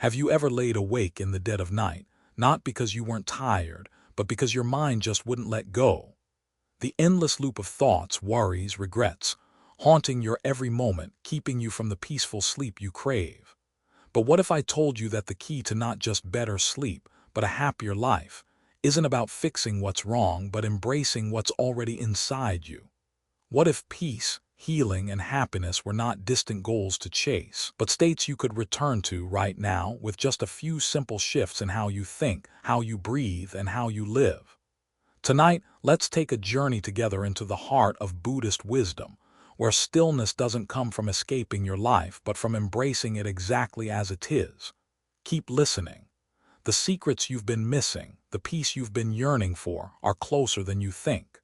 Have you ever laid awake in the dead of night, not because you weren't tired, but because your mind just wouldn't let go? The endless loop of thoughts, worries, regrets, haunting your every moment, keeping you from the peaceful sleep you crave. But what if I told you that the key to not just better sleep, but a happier life, isn't about fixing what's wrong, but embracing what's already inside you? What if peace, healing, and happiness were not distant goals to chase, but states you could return to right now with just a few simple shifts in how you think, how you breathe, and how you live? Tonight, let's take a journey together into the heart of Buddhist wisdom, where stillness doesn't come from escaping your life, but from embracing it exactly as it is. Keep listening. The secrets you've been missing, the peace you've been yearning for, are closer than you think.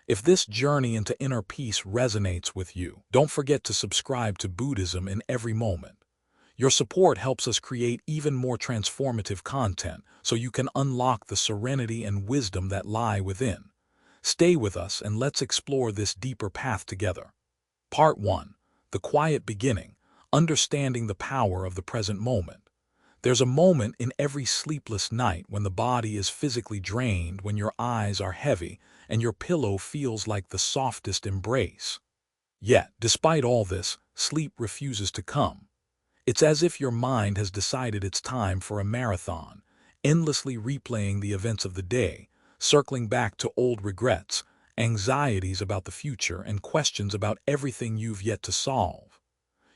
If this journey into inner peace resonates with you, don't forget to subscribe to Buddhism in every moment. Your support helps us create even more transformative content so you can unlock the serenity and wisdom that lie within. Stay with us and let's explore this deeper path together. Part 1. The Quiet Beginning, Understanding the Power of the Present Moment. There's a moment in every sleepless night when the body is physically drained, when your eyes are heavy, and your pillow feels like the softest embrace. Yet, despite all this, sleep refuses to come. It's as if your mind has decided it's time for a marathon, endlessly replaying the events of the day, circling back to old regrets, anxieties about the future, and questions about everything you've yet to solve.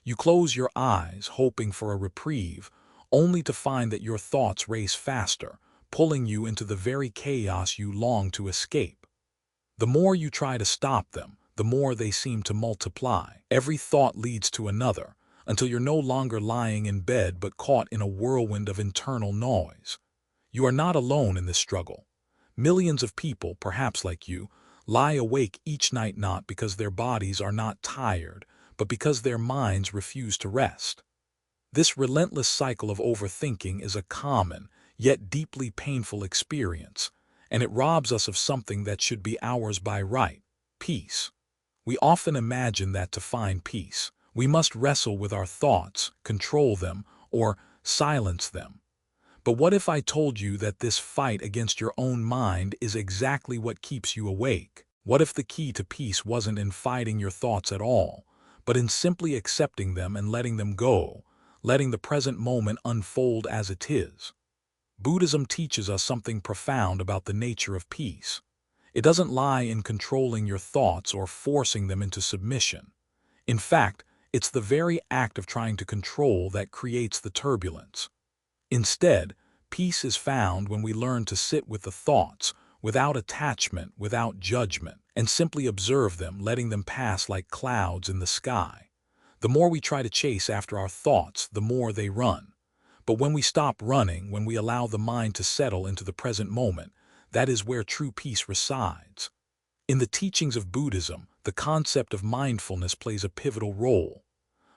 You close your eyes, hoping for a reprieve, only to find that your thoughts race faster, pulling you into the very chaos you long to escape. The more you try to stop them, the more they seem to multiply. Every thought leads to another, until you're no longer lying in bed but caught in a whirlwind of internal noise. You are not alone in this struggle. Millions of people, perhaps like you, lie awake each night not because their bodies are not tired, but because their minds refuse to rest. This relentless cycle of overthinking is a common, yet deeply painful experience, and it robs us of something that should be ours by right: peace. We often imagine that to find peace, we must wrestle with our thoughts, control them, or silence them. But what if I told you that this fight against your own mind is exactly what keeps you awake? What if the key to peace wasn't in fighting your thoughts at all, but in simply accepting them and letting them go, letting the present moment unfold as it is? Buddhism teaches us something profound about the nature of peace. It doesn't lie in controlling your thoughts or forcing them into submission. In fact, it's the very act of trying to control that creates the turbulence. Instead, peace is found when we learn to sit with the thoughts, without attachment, without judgment, and simply observe them, letting them pass like clouds in the sky. The more we try to chase after our thoughts, the more they run. But when we stop running, when we allow the mind to settle into the present moment, that is where true peace resides. In the teachings of Buddhism, the concept of mindfulness plays a pivotal role.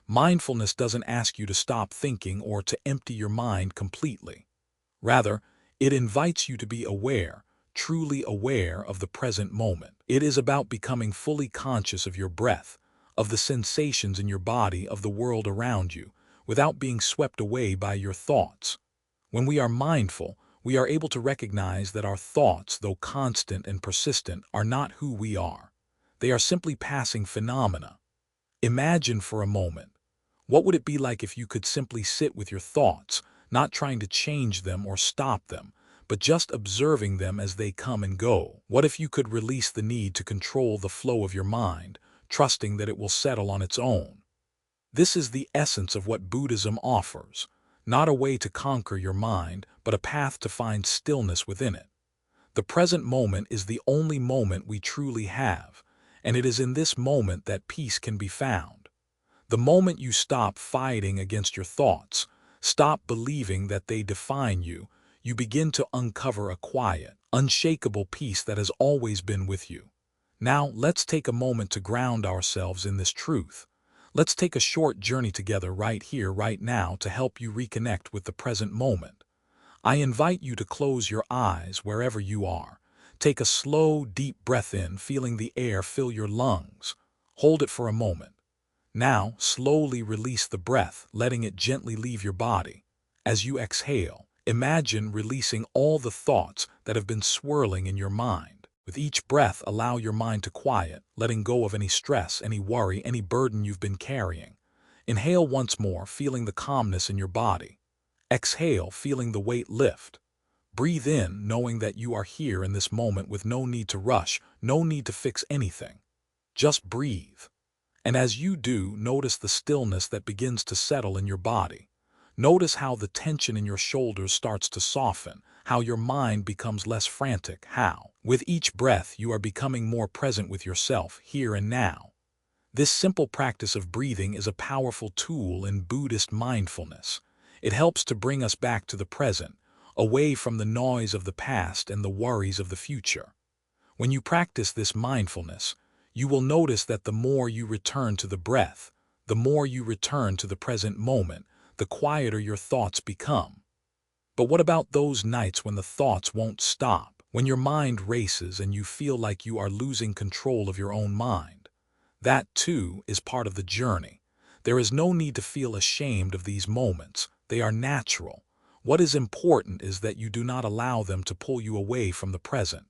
Mindfulness doesn't ask you to stop thinking or to empty your mind completely. Rather, it invites you to be aware, truly aware of the present moment. It is about becoming fully conscious of your breath, of the sensations in your body, of the world around you, without being swept away by your thoughts. When we are mindful, we are able to recognize that our thoughts, though constant and persistent, are not who we are. They are simply passing phenomena. Imagine for a moment, what would it be like if you could simply sit with your thoughts, not trying to change them or stop them, but just observing them as they come and go? What if you could release the need to control the flow of your mind, trusting that it will settle on its own? This is the essence of what Buddhism offers, not a way to conquer your mind, but a path to find stillness within it. The present moment is the only moment we truly have, and it is in this moment that peace can be found. The moment you stop fighting against your thoughts, stop believing that they define you, you begin to uncover a quiet, unshakable peace that has always been with you. Now, let's take a moment to ground ourselves in this truth. Let's take a short journey together right here, right now, to help you reconnect with the present moment. I invite you to close your eyes wherever you are. Take a slow, deep breath in, feeling the air fill your lungs. Hold it for a moment. Now, slowly release the breath, letting it gently leave your body. As you exhale, imagine releasing all the thoughts that have been swirling in your mind. With each breath, allow your mind to quiet, letting go of any stress, any worry, any burden you've been carrying. Inhale once more, feeling the calmness in your body. Exhale, feeling the weight lift. Breathe in, knowing that you are here in this moment with no need to rush, no need to fix anything. Just breathe. And as you do, notice the stillness that begins to settle in your body. Notice how the tension in your shoulders starts to soften, how your mind becomes less frantic, how, with each breath, you are becoming more present with yourself, here and now. This simple practice of breathing is a powerful tool in Buddhist mindfulness. It helps to bring us back to the present, away from the noise of the past and the worries of the future. When you practice this mindfulness, you will notice that the more you return to the breath, the more you return to the present moment, the quieter your thoughts become. But what about those nights when the thoughts won't stop, when your mind races and you feel like you are losing control of your own mind? That, too, is part of the journey. There is no need to feel ashamed of these moments. They are natural. What is important is that you do not allow them to pull you away from the present.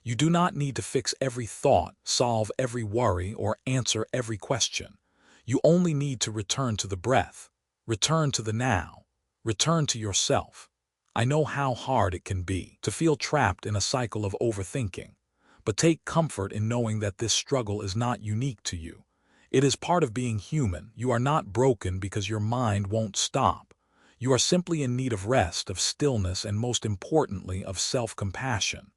You do not need to fix every thought, solve every worry, or answer every question. You only need to return to the breath, return to the now, return to yourself. I know how hard it can be to feel trapped in a cycle of overthinking, but take comfort in knowing that this struggle is not unique to you. It is part of being human. You are not broken because your mind won't stop. You are simply in need of rest, of stillness, and most importantly, of self-compassion.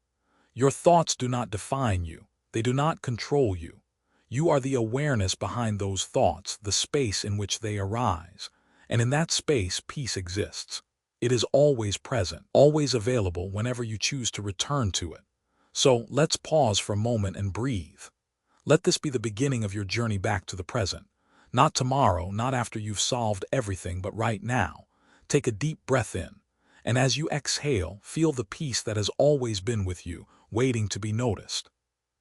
Your thoughts do not define you. They do not control you. You are the awareness behind those thoughts, the space in which they arise. And in that space, peace exists. It is always present, always available whenever you choose to return to it. So let's pause for a moment and breathe. Let this be the beginning of your journey back to the present. Not tomorrow, not after you've solved everything, but right now. Take a deep breath in. And as you exhale, feel the peace that has always been with you, waiting to be noticed.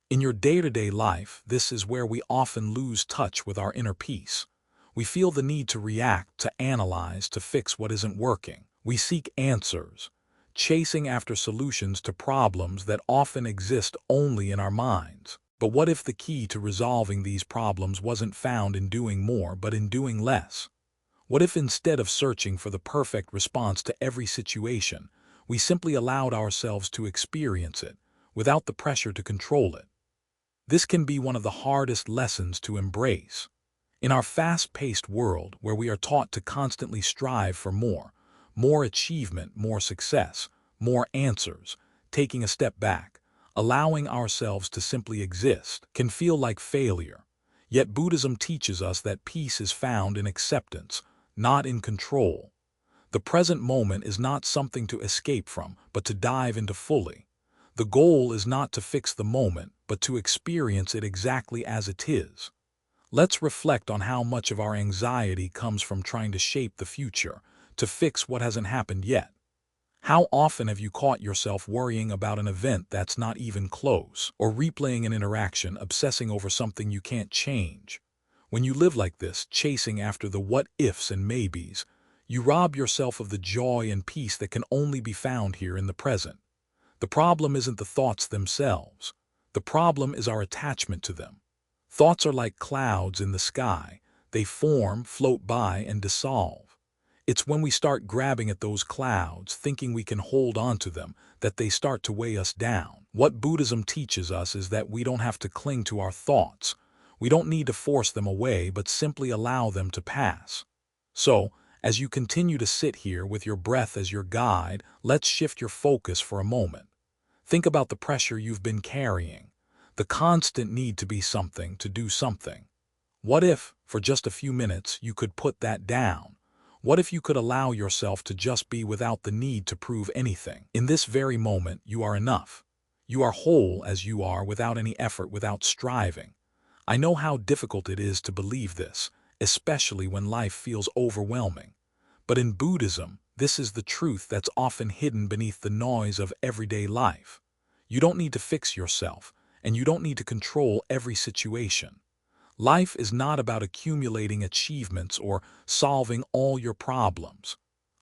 In your day-to-day life, this is where we often lose touch with our inner peace. We feel the need to react, to analyze, to fix what isn't working. We seek answers, chasing after solutions to problems that often exist only in our minds. But what if the key to resolving these problems wasn't found in doing more, but in doing less? What if instead of searching for the perfect response to every situation, we simply allowed ourselves to experience it, without the pressure to control it? This can be one of the hardest lessons to embrace. In our fast-paced world, where we are taught to constantly strive for more achievement, more success, more answers, taking a step back, allowing ourselves to simply exist, can feel like failure. Yet Buddhism teaches us that peace is found in acceptance, not in control. The present moment is not something to escape from, but to dive into fully. The goal is not to fix the moment, but to experience it exactly as it is. Let's reflect on how much of our anxiety comes from trying to shape the future, to fix what hasn't happened yet. How often have you caught yourself worrying about an event that's not even close, or replaying an interaction, obsessing over something you can't change? When you live like this, chasing after the what-ifs and maybes, you rob yourself of the joy and peace that can only be found here in the present. The problem isn't the thoughts themselves. The problem is our attachment to them. Thoughts are like clouds in the sky. They form, float by, and dissolve. It's when we start grabbing at those clouds, thinking we can hold on to them, that they start to weigh us down. What Buddhism teaches us is that we don't have to cling to our thoughts. We don't need to force them away, but simply allow them to pass. So, as you continue to sit here with your breath as your guide, let's shift your focus for a moment. Think about the pressure you've been carrying, the constant need to be something, to do something. What if, for just a few minutes, you could put that down? What if you could allow yourself to just be without the need to prove anything? In this very moment, you are enough. You are whole as you are, without any effort, without striving. I know how difficult it is to believe this, especially when life feels overwhelming. But in Buddhism, this is the truth that's often hidden beneath the noise of everyday life. You don't need to fix yourself, and you don't need to control every situation. Life is not about accumulating achievements or solving all your problems.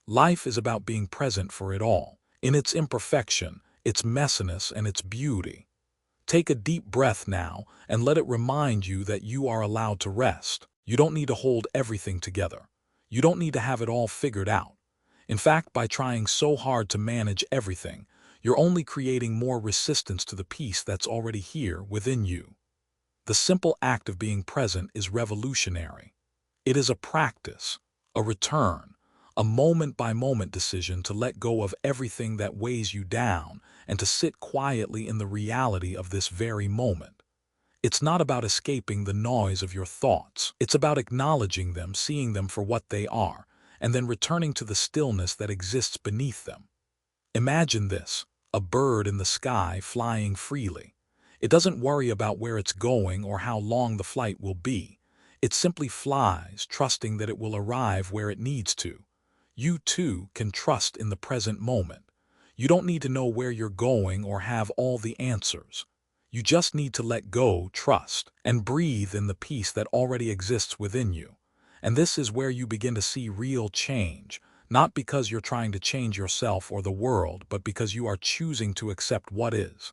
Life is about being present for it all, in its imperfection, its messiness, and its beauty. Take a deep breath now and let it remind you that you are allowed to rest. You don't need to hold everything together. You don't need to have it all figured out. In fact, by trying so hard to manage everything, you're only creating more resistance to the peace that's already here within you. The simple act of being present is revolutionary. It is a practice, a return, a moment-by-moment decision to let go of everything that weighs you down and to sit quietly in the reality of this very moment. It's not about escaping the noise of your thoughts. It's about acknowledging them, seeing them for what they are, and then returning to the stillness that exists beneath them. Imagine this, a bird in the sky flying freely. It doesn't worry about where it's going or how long the flight will be. It simply flies, trusting that it will arrive where it needs to. You too can trust in the present moment. You don't need to know where you're going or have all the answers. You just need to let go, trust, and breathe in the peace that already exists within you. And this is where you begin to see real change, not because you're trying to change yourself or the world, but because you are choosing to accept what is.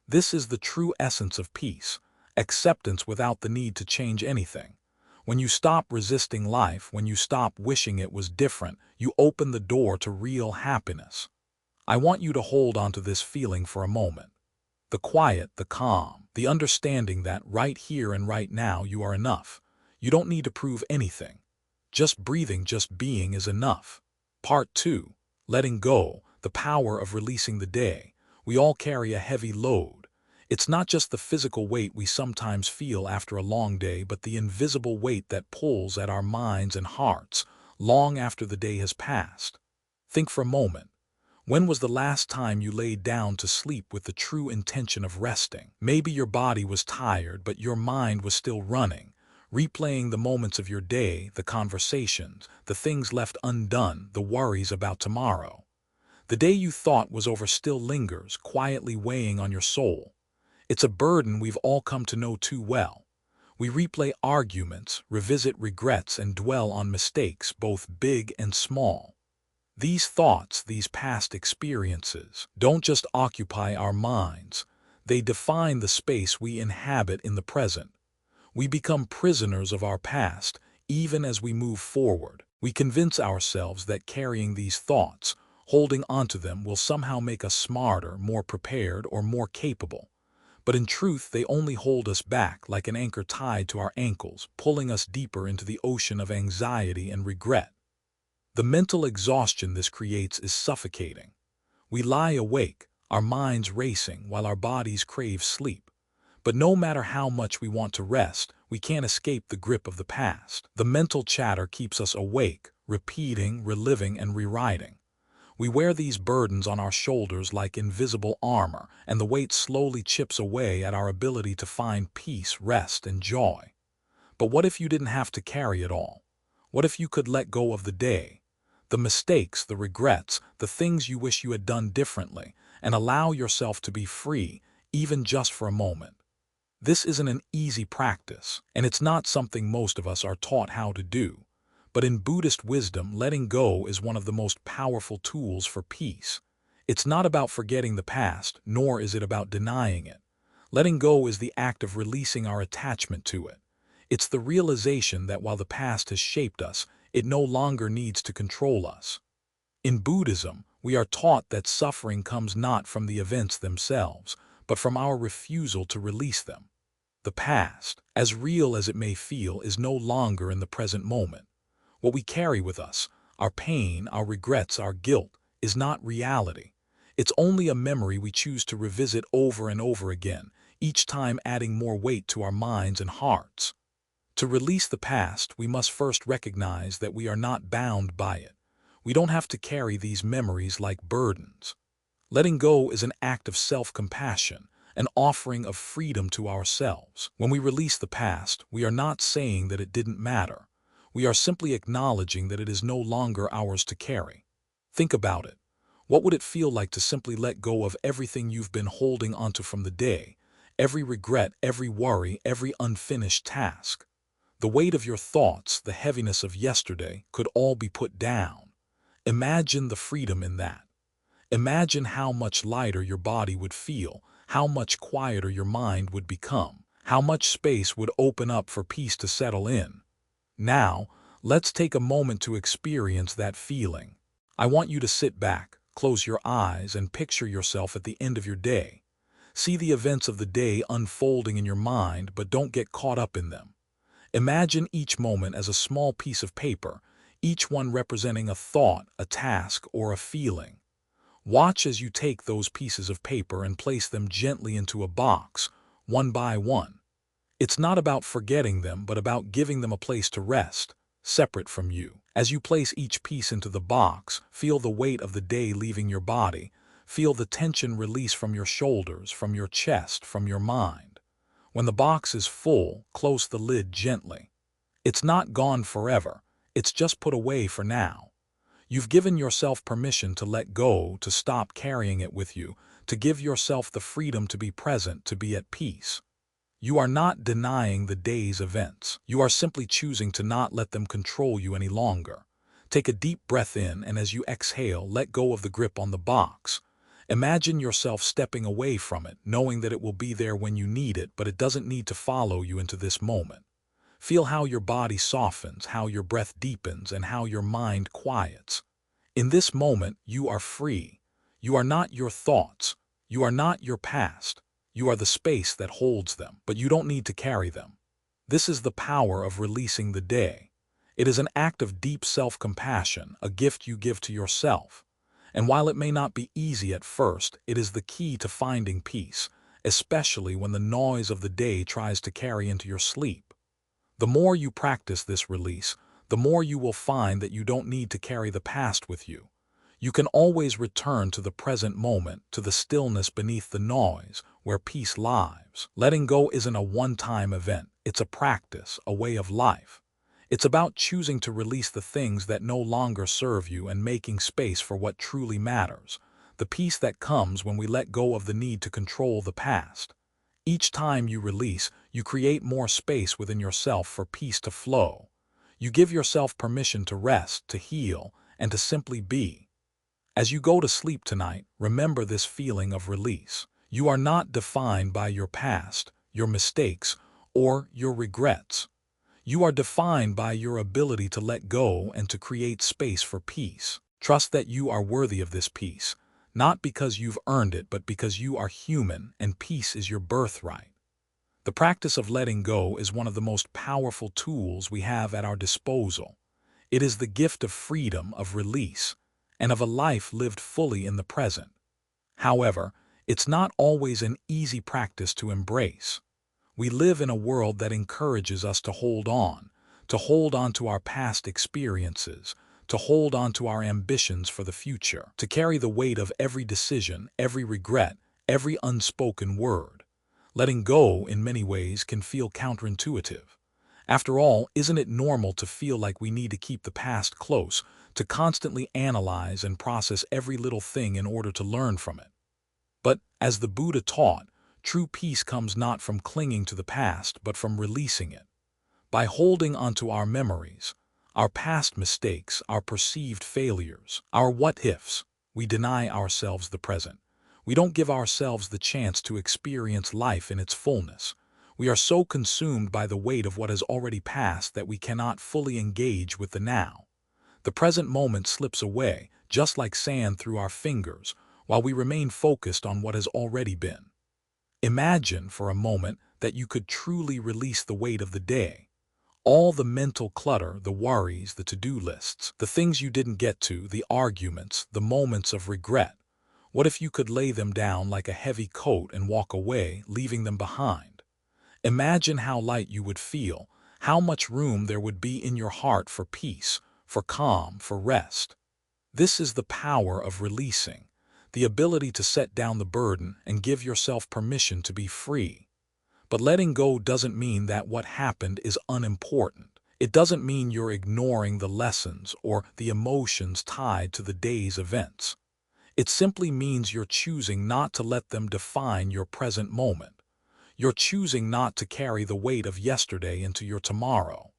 This is the true essence of peace, acceptance without the need to change anything. When you stop resisting life, when you stop wishing it was different, you open the door to real happiness. I want you to hold on to this feeling for a moment. The quiet, the calm, the understanding that right here and right now you are enough. You don't need to prove anything. Just breathing, just being is enough. Part 2. Letting go, the power of releasing the day. We all carry a heavy load. It's not just the physical weight we sometimes feel after a long day, but the invisible weight that pulls at our minds and hearts long after the day has passed. Think for a moment. When was the last time you laid down to sleep with the true intention of resting? Maybe your body was tired, but your mind was still running, replaying the moments of your day, the conversations, the things left undone, the worries about tomorrow. The day you thought was over still lingers, quietly weighing on your soul. It's a burden we've all come to know too well. We replay arguments, revisit regrets, and dwell on mistakes, both big and small. These thoughts, these past experiences, don't just occupy our minds. They define the space we inhabit in the present. We become prisoners of our past, even as we move forward. We convince ourselves that carrying these thoughts, holding onto them, will somehow make us smarter, more prepared, or more capable. But in truth, they only hold us back like an anchor tied to our ankles, pulling us deeper into the ocean of anxiety and regret. The mental exhaustion this creates is suffocating. We lie awake, our minds racing, while our bodies crave sleep. But no matter how much we want to rest, we can't escape the grip of the past. The mental chatter keeps us awake, repeating, reliving, and rewriting. We wear these burdens on our shoulders like invisible armor, and the weight slowly chips away at our ability to find peace, rest, and joy. But what if you didn't have to carry it all? What if you could let go of the day, the mistakes, the regrets, the things you wish you had done differently, and allow yourself to be free, even just for a moment? This isn't an easy practice, and it's not something most of us are taught how to do. But in Buddhist wisdom, letting go is one of the most powerful tools for peace. It's not about forgetting the past, nor is it about denying it. Letting go is the act of releasing our attachment to it. It's the realization that while the past has shaped us, it no longer needs to control us. In Buddhism, we are taught that suffering comes not from the events themselves, but from our refusal to release them. The past, as real as it may feel, is no longer in the present moment. What we carry with us, our pain, our regrets, our guilt, is not reality. It's only a memory we choose to revisit over and over again, each time adding more weight to our minds and hearts. To release the past, we must first recognize that we are not bound by it. We don't have to carry these memories like burdens. Letting go is an act of self-compassion, an offering of freedom to ourselves. When we release the past, we are not saying that it didn't matter. We are simply acknowledging that it is no longer ours to carry. Think about it. What would it feel like to simply let go of everything you've been holding onto from the day? Every regret, every worry, every unfinished task. The weight of your thoughts, the heaviness of yesterday, could all be put down. Imagine the freedom in that. Imagine how much lighter your body would feel, how much quieter your mind would become, how much space would open up for peace to settle in. Now, let's take a moment to experience that feeling. I want you to sit back, close your eyes, and picture yourself at the end of your day. See the events of the day unfolding in your mind, but don't get caught up in them. Imagine each moment as a small piece of paper, each one representing a thought, a task, or a feeling. Watch as you take those pieces of paper and place them gently into a box, one by one. It's not about forgetting them, but about giving them a place to rest, separate from you. As you place each piece into the box, feel the weight of the day leaving your body. Feel the tension release from your shoulders, from your chest, from your mind. When the box is full, close the lid gently. It's not gone forever. It's just put away for now. You've given yourself permission to let go, to stop carrying it with you, to give yourself the freedom to be present, to be at peace. You are not denying the day's events. You are simply choosing to not let them control you any longer. Take a deep breath in, and as you exhale, let go of the grip on the box. Imagine yourself stepping away from it, knowing that it will be there when you need it, but it doesn't need to follow you into this moment. Feel how your body softens, how your breath deepens, and how your mind quiets. In this moment, you are free. You are not your thoughts. You are not your past. You are the space that holds them, but you don't need to carry them. This is the power of releasing the day. It is an act of deep self-compassion, a gift you give to yourself. And while it may not be easy at first, it is the key to finding peace, especially when the noise of the day tries to carry into your sleep. The more you practice this release, the more you will find that you don't need to carry the past with you. You can always return to the present moment, to the stillness beneath the noise, where peace lives. Letting go isn't a one-time event. It's a practice, a way of life. It's about choosing to release the things that no longer serve you and making space for what truly matters, the peace that comes when we let go of the need to control the past. Each time you release, you create more space within yourself for peace to flow. You give yourself permission to rest, to heal, and to simply be. As you go to sleep tonight, remember this feeling of release. You are not defined by your past, your mistakes, or your regrets. You are defined by your ability to let go and to create space for peace. Trust that you are worthy of this peace, not because you've earned it, but because you are human and peace is your birthright. The practice of letting go is one of the most powerful tools we have at our disposal. It is the gift of freedom, of release, and of a life lived fully in the present. However, it's not always an easy practice to embrace. We live in a world that encourages us to hold on to our past experiences, to hold on to our ambitions for the future, to carry the weight of every decision, every regret, every unspoken word. Letting go, in many ways, can feel counterintuitive. After all, isn't it normal to feel like we need to keep the past close, to constantly analyze and process every little thing in order to learn from it? But, as the Buddha taught, true peace comes not from clinging to the past, but from releasing it. By holding onto our memories, our past mistakes, our perceived failures, our what-ifs, we deny ourselves the present. We don't give ourselves the chance to experience life in its fullness. We are so consumed by the weight of what has already passed that we cannot fully engage with the now. The present moment slips away, just like sand through our fingers, while we remain focused on what has already been. Imagine for a moment that you could truly release the weight of the day. All the mental clutter, the worries, the to-do lists, the things you didn't get to, the arguments, the moments of regret. What if you could lay them down like a heavy coat and walk away, leaving them behind? Imagine how light you would feel, how much room there would be in your heart for peace, for calm, for rest. This is the power of releasing, the ability to set down the burden and give yourself permission to be free. But letting go doesn't mean that what happened is unimportant. It doesn't mean you're ignoring the lessons or the emotions tied to the day's events. It simply means you're choosing not to let them define your present moment. You're choosing not to carry the weight of yesterday into your tomorrow.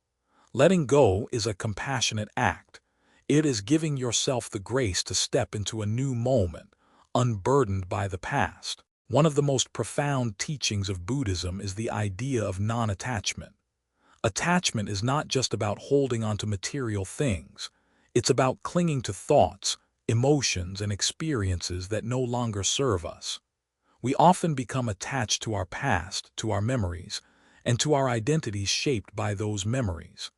Letting go is a compassionate act. It is giving yourself the grace to step into a new moment, unburdened by the past. One of the most profound teachings of Buddhism is the idea of non-attachment. Attachment is not just about holding on to material things. It's about clinging to thoughts, emotions, and experiences that no longer serve us. We often become attached to our past, to our memories, and to our identities shaped by those memories.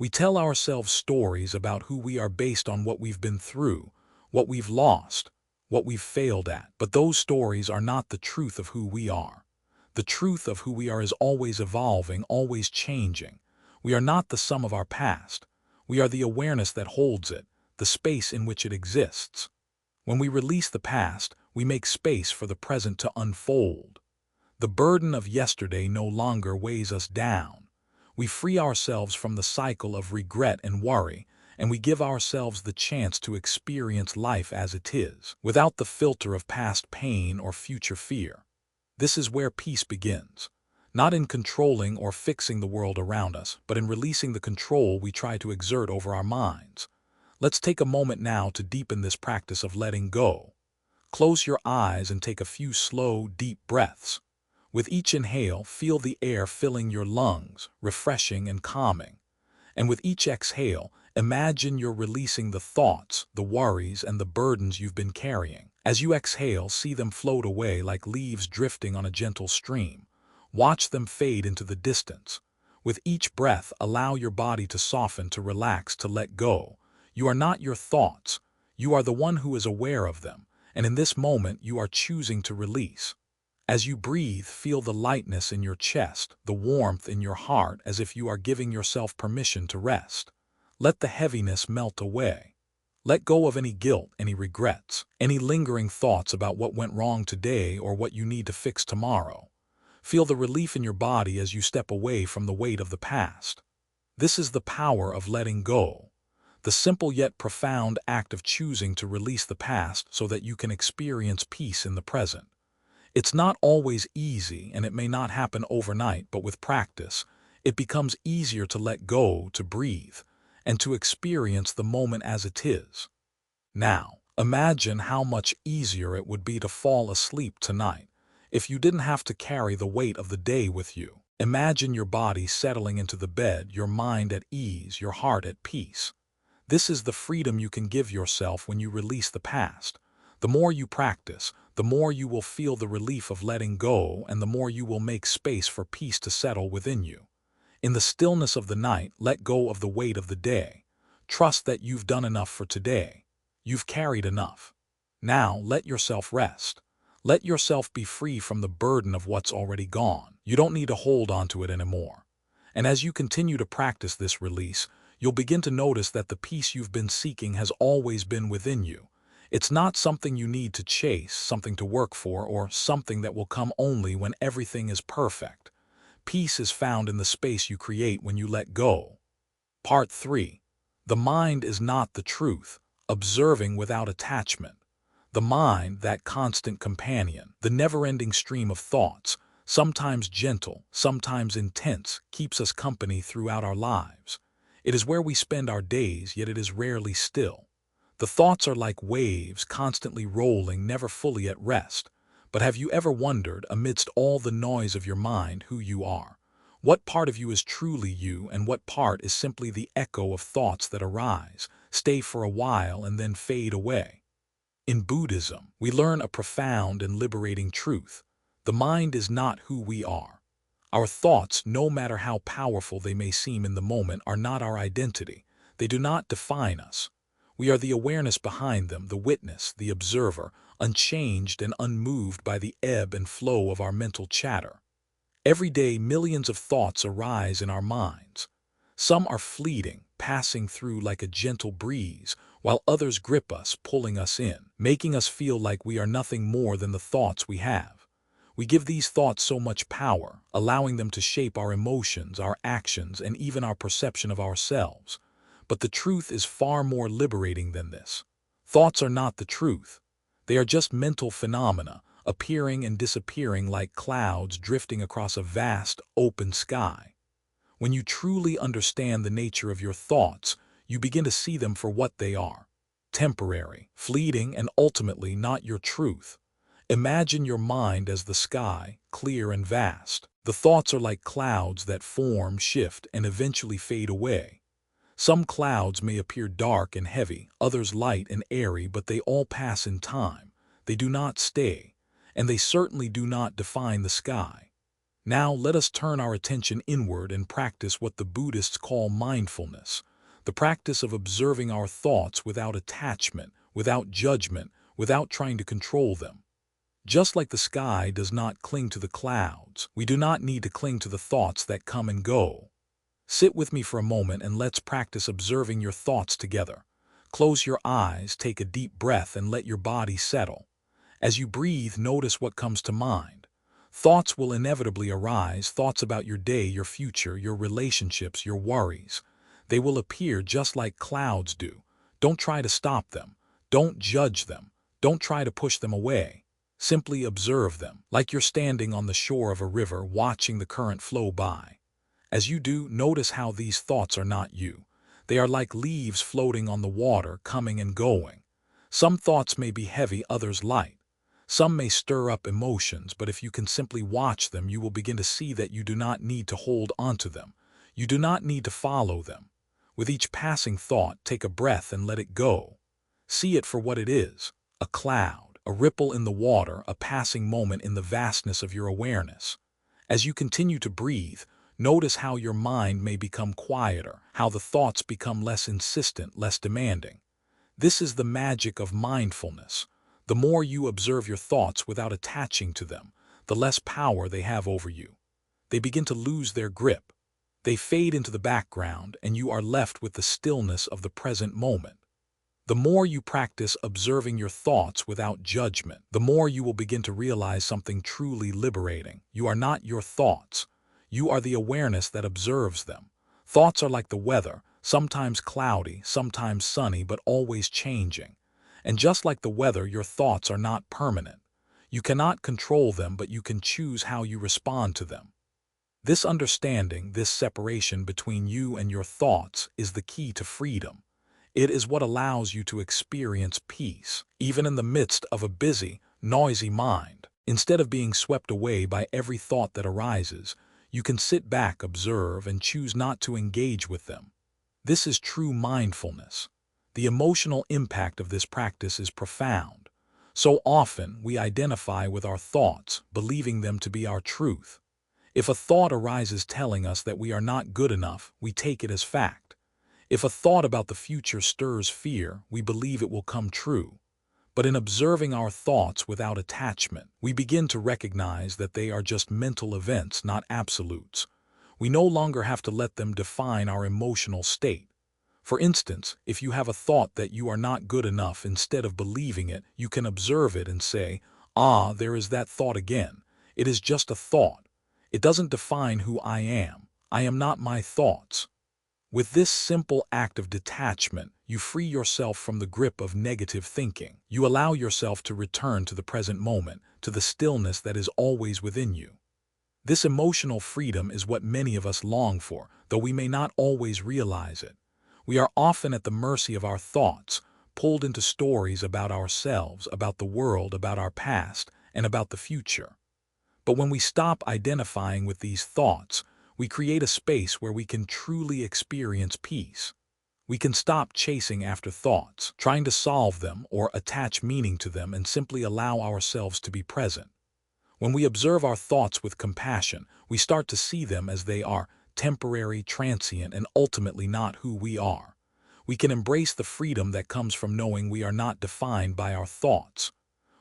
We tell ourselves stories about who we are based on what we've been through, what we've lost, what we've failed at. But those stories are not the truth of who we are. The truth of who we are is always evolving, always changing. We are not the sum of our past. We are the awareness that holds it, the space in which it exists. When we release the past, we make space for the present to unfold. The burden of yesterday no longer weighs us down. We free ourselves from the cycle of regret and worry, and we give ourselves the chance to experience life as it is, without the filter of past pain or future fear. This is where peace begins, not in controlling or fixing the world around us, but in releasing the control we try to exert over our minds. Let's take a moment now to deepen this practice of letting go. Close your eyes and take a few slow, deep breaths. With each inhale, feel the air filling your lungs, refreshing and calming. And with each exhale, imagine you're releasing the thoughts, the worries, and the burdens you've been carrying. As you exhale, see them float away like leaves drifting on a gentle stream. Watch them fade into the distance. With each breath, allow your body to soften, to relax, to let go. You are not your thoughts. You are the one who is aware of them, and in this moment you are choosing to release. As you breathe, feel the lightness in your chest, the warmth in your heart, as if you are giving yourself permission to rest. Let the heaviness melt away. Let go of any guilt, any regrets, any lingering thoughts about what went wrong today or what you need to fix tomorrow. Feel the relief in your body as you step away from the weight of the past. This is the power of letting go. The simple yet profound act of choosing to release the past so that you can experience peace in the present. It's not always easy, and it may not happen overnight, but with practice, it becomes easier to let go, to breathe, and to experience the moment as it is. Now, imagine how much easier it would be to fall asleep tonight if you didn't have to carry the weight of the day with you. Imagine your body settling into the bed, your mind at ease, your heart at peace. This is the freedom you can give yourself when you release the past. The more you practice, the more you will feel the relief of letting go, and the more you will make space for peace to settle within you. In the stillness of the night, let go of the weight of the day. Trust that you've done enough for today. You've carried enough. Now, let yourself rest. Let yourself be free from the burden of what's already gone. You don't need to hold on to it anymore. And as you continue to practice this release, you'll begin to notice that the peace you've been seeking has always been within you. It's not something you need to chase, something to work for, or something that will come only when everything is perfect. Peace is found in the space you create when you let go. Part 3. The mind is not the truth. Observing without attachment. The mind, that constant companion, the never-ending stream of thoughts, sometimes gentle, sometimes intense, keeps us company throughout our lives. It is where we spend our days, yet it is rarely still. The thoughts are like waves, constantly rolling, never fully at rest. But have you ever wondered, amidst all the noise of your mind, who you are? What part of you is truly you, and what part is simply the echo of thoughts that arise, stay for a while, and then fade away? In Buddhism, we learn a profound and liberating truth. The mind is not who we are. Our thoughts, no matter how powerful they may seem in the moment, are not our identity. They do not define us. We are the awareness behind them, the witness, the observer, unchanged and unmoved by the ebb and flow of our mental chatter. Every day, millions of thoughts arise in our minds. Some are fleeting, passing through like a gentle breeze, while others grip us, pulling us in, making us feel like we are nothing more than the thoughts we have. We give these thoughts so much power, allowing them to shape our emotions, our actions, and even our perception of ourselves. But the truth is far more liberating than this. Thoughts are not the truth. They are just mental phenomena, appearing and disappearing like clouds drifting across a vast, open sky. When you truly understand the nature of your thoughts, you begin to see them for what they are: temporary, fleeting, and ultimately not your truth. Imagine your mind as the sky, clear and vast. The thoughts are like clouds that form, shift, and eventually fade away. Some clouds may appear dark and heavy, others light and airy, but they all pass in time. They do not stay, and they certainly do not define the sky. Now let us turn our attention inward and practice what the Buddhists call mindfulness, the practice of observing our thoughts without attachment, without judgment, without trying to control them. Just like the sky does not cling to the clouds, we do not need to cling to the thoughts that come and go. Sit with me for a moment and let's practice observing your thoughts together. Close your eyes, take a deep breath, and let your body settle. As you breathe, notice what comes to mind. Thoughts will inevitably arise, thoughts about your day, your future, your relationships, your worries. They will appear just like clouds do. Don't try to stop them. Don't judge them. Don't try to push them away. Simply observe them, like you're standing on the shore of a river watching the current flow by. As you do, notice how these thoughts are not you. They are like leaves floating on the water, coming and going. Some thoughts may be heavy, others light. Some may stir up emotions, but if you can simply watch them, you will begin to see that you do not need to hold onto them. You do not need to follow them. With each passing thought, take a breath and let it go. See it for what it is: a cloud, a ripple in the water, a passing moment in the vastness of your awareness. As you continue to breathe, notice how your mind may become quieter, how the thoughts become less insistent, less demanding. This is the magic of mindfulness. The more you observe your thoughts without attaching to them, the less power they have over you. They begin to lose their grip. They fade into the background, and you are left with the stillness of the present moment. The more you practice observing your thoughts without judgment, the more you will begin to realize something truly liberating. You are not your thoughts. You are the awareness that observes them. Thoughts are like the weather, sometimes cloudy, sometimes sunny, but always changing. And just like the weather, your thoughts are not permanent. You cannot control them, but you can choose how you respond to them. This understanding, this separation between you and your thoughts, is the key to freedom. It is what allows you to experience peace, even in the midst of a busy, noisy mind. Instead of being swept away by every thought that arises, you can sit back, observe, and choose not to engage with them. This is true mindfulness. The emotional impact of this practice is profound. So often, we identify with our thoughts, believing them to be our truth. If a thought arises telling us that we are not good enough, we take it as fact. If a thought about the future stirs fear, we believe it will come true. But in observing our thoughts without attachment, we begin to recognize that they are just mental events, not absolutes. We no longer have to let them define our emotional state. For instance, if you have a thought that you are not good enough, instead of believing it, you can observe it and say, "Ah, there is that thought again. It is just a thought. It doesn't define who I am. I am not my thoughts." With this simple act of detachment, you free yourself from the grip of negative thinking. You allow yourself to return to the present moment, to the stillness that is always within you. This emotional freedom is what many of us long for, though we may not always realize it. We are often at the mercy of our thoughts, pulled into stories about ourselves, about the world, about our past, and about the future. But when we stop identifying with these thoughts, we create a space where we can truly experience peace. We can stop chasing after thoughts, trying to solve them or attach meaning to them, and simply allow ourselves to be present. When we observe our thoughts with compassion, we start to see them as they are: temporary, transient, and ultimately not who we are. We can embrace the freedom that comes from knowing we are not defined by our thoughts.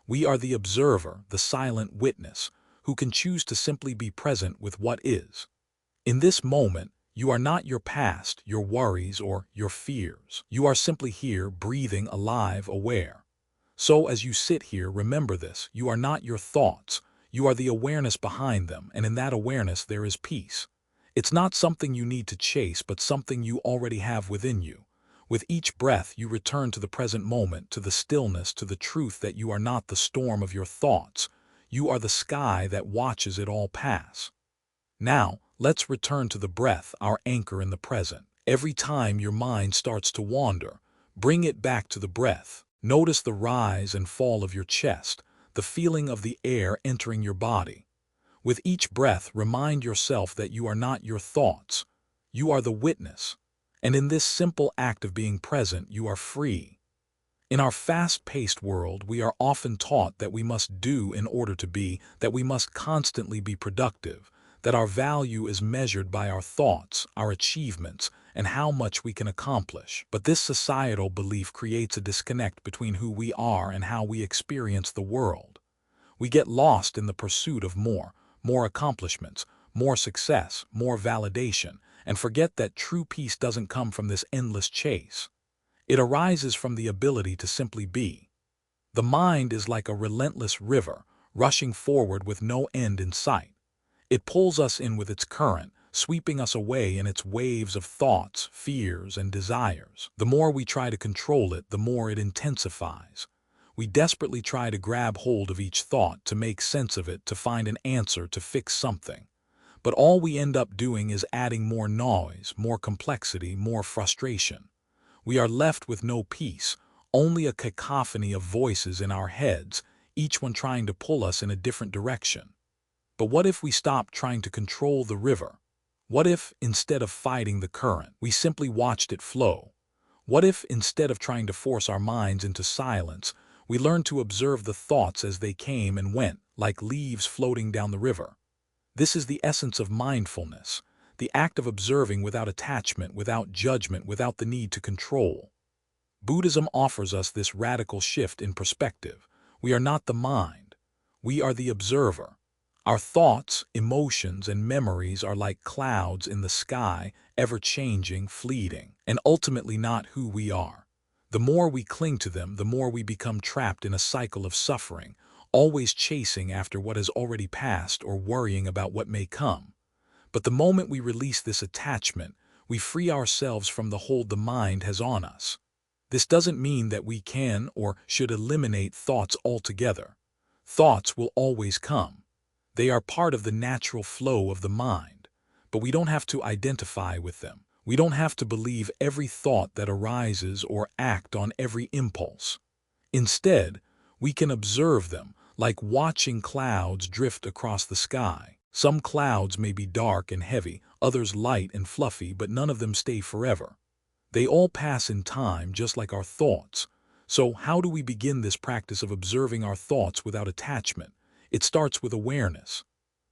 We are the observer, the silent witness, who can choose to simply be present with what is. In this moment, you are not your past, your worries, or your fears. You are simply here, breathing, alive, aware. So as you sit here, remember this: you are not your thoughts. You are the awareness behind them, and in that awareness there is peace. It's not something you need to chase, but something you already have within you. With each breath, you return to the present moment, to the stillness, to the truth that you are not the storm of your thoughts. You are the sky that watches it all pass. Now, let's return to the breath, our anchor in the present. Every time your mind starts to wander, bring it back to the breath. Notice the rise and fall of your chest, the feeling of the air entering your body. With each breath, remind yourself that you are not your thoughts. You are the witness. And in this simple act of being present, you are free. In our fast-paced world, we are often taught that we must do in order to be, that we must constantly be productive, that our value is measured by our thoughts, our achievements, and how much we can accomplish. But this societal belief creates a disconnect between who we are and how we experience the world. We get lost in the pursuit of more accomplishments, more success, more validation, and forget that true peace doesn't come from this endless chase. It arises from the ability to simply be. The mind is like a relentless river, rushing forward with no end in sight. It pulls us in with its current, sweeping us away in its waves of thoughts, fears, and desires. The more we try to control it, the more it intensifies. We desperately try to grab hold of each thought, to make sense of it, to find an answer, to fix something. But all we end up doing is adding more noise, more complexity, more frustration. We are left with no peace, only a cacophony of voices in our heads, each one trying to pull us in a different direction. But what if we stopped trying to control the river? What if, instead of fighting the current, we simply watched it flow? What if, instead of trying to force our minds into silence, we learned to observe the thoughts as they came and went, like leaves floating down the river? This is the essence of mindfulness, the act of observing without attachment, without judgment, without the need to control. Buddhism offers us this radical shift in perspective. We are not the mind. We are the observer. Our thoughts, emotions, and memories are like clouds in the sky, ever-changing, fleeting, and ultimately not who we are. The more we cling to them, the more we become trapped in a cycle of suffering, always chasing after what has already passed or worrying about what may come. But the moment we release this attachment, we free ourselves from the hold the mind has on us. This doesn't mean that we can or should eliminate thoughts altogether. Thoughts will always come. They are part of the natural flow of the mind, but we don't have to identify with them. We don't have to believe every thought that arises or act on every impulse. Instead, we can observe them, like watching clouds drift across the sky. Some clouds may be dark and heavy, others light and fluffy, but none of them stay forever. They all pass in time, just like our thoughts. So how do we begin this practice of observing our thoughts without attachment? It starts with awareness.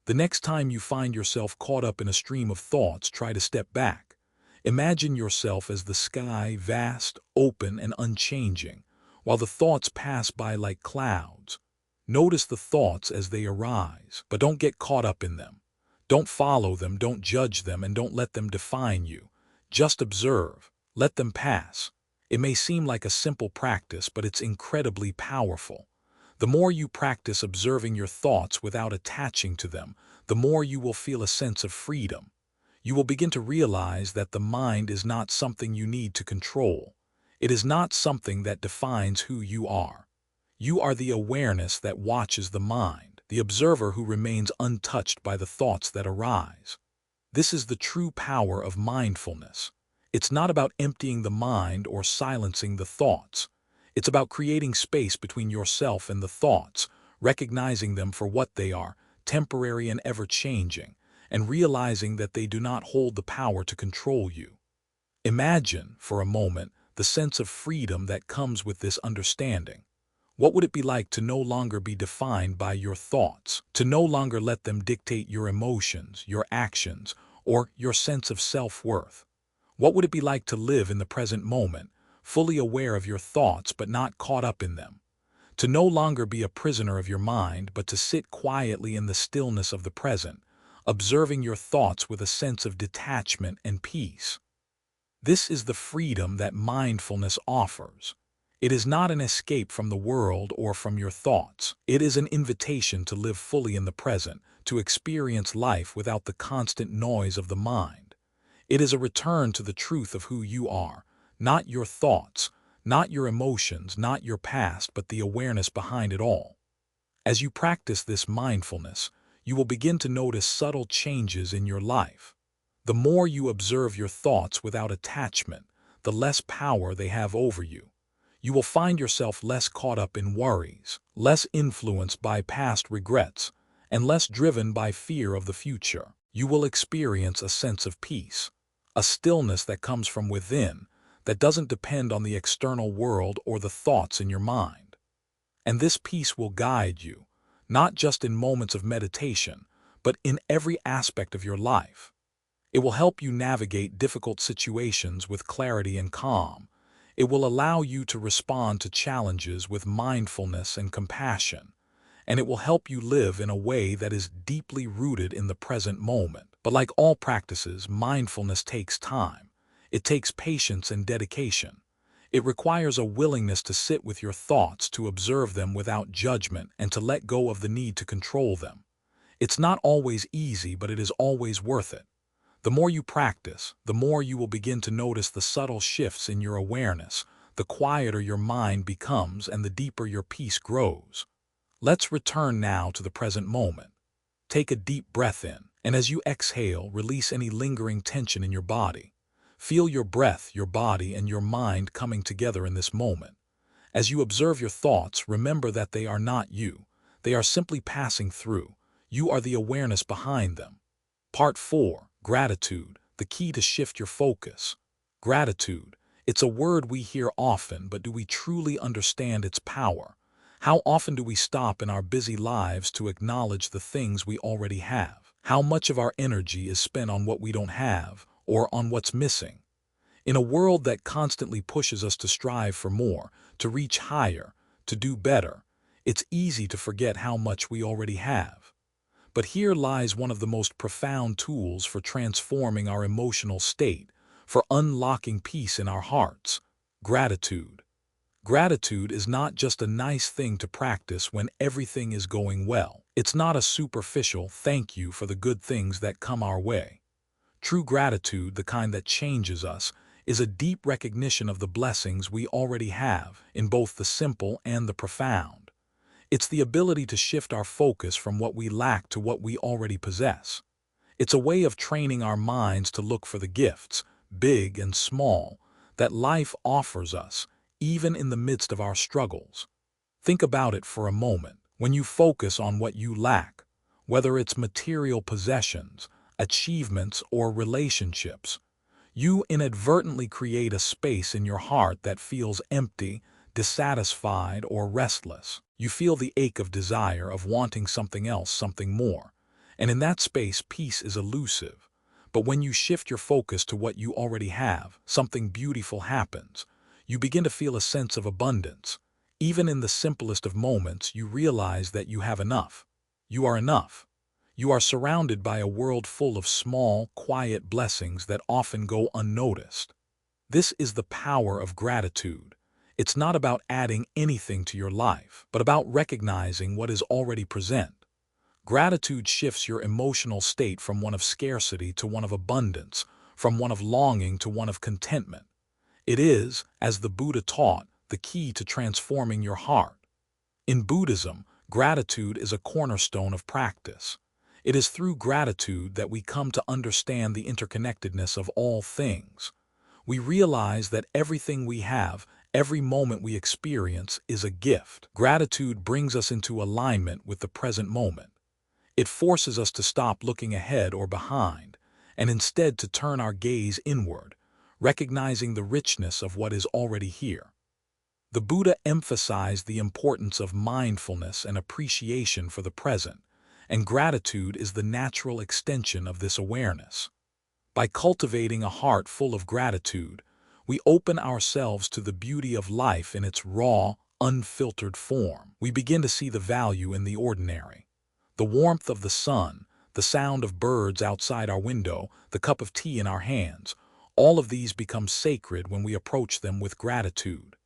The next time you find yourself caught up in a stream of thoughts, try to step back. Imagine yourself as the sky, vast, open, and unchanging, while the thoughts pass by like clouds. Notice the thoughts as they arise, but don't get caught up in them. Don't follow them, don't judge them, and don't let them define you. Just observe. Let them pass. It may seem like a simple practice, but it's incredibly powerful. The more you practice observing your thoughts without attaching to them, the more you will feel a sense of freedom. You will begin to realize that the mind is not something you need to control. It is not something that defines who you are. You are the awareness that watches the mind, the observer who remains untouched by the thoughts that arise. This is the true power of mindfulness. It's not about emptying the mind or silencing the thoughts. It's about creating space between yourself and the thoughts, recognizing them for what they are, temporary and ever-changing, and realizing that they do not hold the power to control you. Imagine, for a moment, the sense of freedom that comes with this understanding. What would it be like to no longer be defined by your thoughts, to no longer let them dictate your emotions, your actions, or your sense of self-worth? What would it be like to live in the present moment, fully aware of your thoughts but not caught up in them? To no longer be a prisoner of your mind, but to sit quietly in the stillness of the present, observing your thoughts with a sense of detachment and peace. This is the freedom that mindfulness offers. It is not an escape from the world or from your thoughts. It is an invitation to live fully in the present, to experience life without the constant noise of the mind. It is a return to the truth of who you are, not your thoughts, not your emotions, not your past, but the awareness behind it all. As you practice this mindfulness, you will begin to notice subtle changes in your life. The more you observe your thoughts without attachment, the less power they have over you. You will find yourself less caught up in worries, less influenced by past regrets, and less driven by fear of the future. You will experience a sense of peace, a stillness that comes from within, that doesn't depend on the external world or the thoughts in your mind. And this peace will guide you, not just in moments of meditation, but in every aspect of your life. It will help you navigate difficult situations with clarity and calm. It will allow you to respond to challenges with mindfulness and compassion. And it will help you live in a way that is deeply rooted in the present moment. But like all practices, mindfulness takes time. It takes patience and dedication. It requires a willingness to sit with your thoughts, to observe them without judgment, and to let go of the need to control them. It's not always easy, but it is always worth it. The more you practice, the more you will begin to notice the subtle shifts in your awareness, the quieter your mind becomes, and the deeper your peace grows. Let's return now to the present moment. Take a deep breath in, and as you exhale, release any lingering tension in your body. Feel your breath, your body, and your mind coming together in this moment. As you observe your thoughts, remember that they are not you. They are simply passing through. You are the awareness behind them. Part 4. Gratitude, the key to shift your focus. Gratitude. It's a word we hear often, but do we truly understand its power? How often do we stop in our busy lives to acknowledge the things we already have? How much of our energy is spent on what we don't have, or on what's missing? In a world that constantly pushes us to strive for more, to reach higher, to do better, it's easy to forget how much we already have. But here lies one of the most profound tools for transforming our emotional state, for unlocking peace in our hearts: gratitude. Gratitude is not just a nice thing to practice when everything is going well. It's not a superficial thank you for the good things that come our way. True gratitude, the kind that changes us, is a deep recognition of the blessings we already have, in both the simple and the profound. It's the ability to shift our focus from what we lack to what we already possess. It's a way of training our minds to look for the gifts, big and small, that life offers us, even in the midst of our struggles. Think about it for a moment. When you focus on what you lack, whether it's material possessions, achievements, or relationships, you inadvertently create a space in your heart that feels empty, dissatisfied, or restless. You feel the ache of desire, of wanting something else, something more. And in that space, peace is elusive. But when you shift your focus to what you already have, something beautiful happens. You begin to feel a sense of abundance. Even in the simplest of moments, you realize that you have enough. You are enough. You are surrounded by a world full of small, quiet blessings that often go unnoticed. This is the power of gratitude. It's not about adding anything to your life, but about recognizing what is already present. Gratitude shifts your emotional state from one of scarcity to one of abundance, from one of longing to one of contentment. It is, as the Buddha taught, the key to transforming your heart. In Buddhism, gratitude is a cornerstone of practice. It is through gratitude that we come to understand the interconnectedness of all things. We realize that everything we have, every moment we experience, is a gift. Gratitude brings us into alignment with the present moment. It forces us to stop looking ahead or behind, and instead to turn our gaze inward, recognizing the richness of what is already here. The Buddha emphasized the importance of mindfulness and appreciation for the present, and gratitude is the natural extension of this awareness. By cultivating a heart full of gratitude, we open ourselves to the beauty of life in its raw, unfiltered form. We begin to see the value in the ordinary. The warmth of the sun, the sound of birds outside our window, the cup of tea in our hands, all of these become sacred when we approach them with gratitude.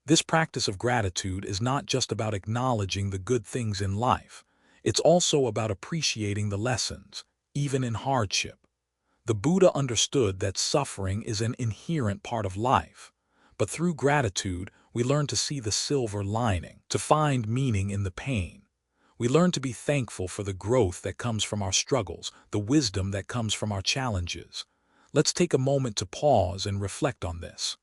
This practice of gratitude is not just about acknowledging the good things in life. It's also about appreciating the lessons, even in hardship. The Buddha understood that suffering is an inherent part of life, but through gratitude we learn to see the silver lining, to find meaning in the pain. We learn to be thankful for the growth that comes from our struggles, the wisdom that comes from our challenges. Let's take a moment to pause and reflect on this.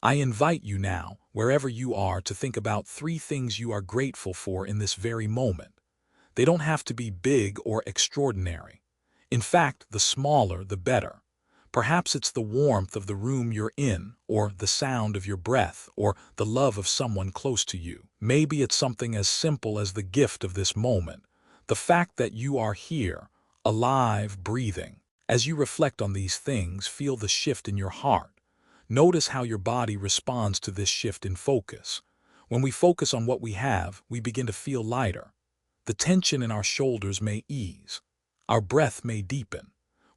I invite you now, wherever you are, to think about 3 things you are grateful for in this very moment. They don't have to be big or extraordinary. In fact, the smaller, the better. Perhaps it's the warmth of the room you're in, or the sound of your breath, or the love of someone close to you. Maybe it's something as simple as the gift of this moment, the fact that you are here, alive, breathing. As you reflect on these things, feel the shift in your heart. Notice how your body responds to this shift in focus. When we focus on what we have, we begin to feel lighter. The tension in our shoulders may ease. Our breath may deepen.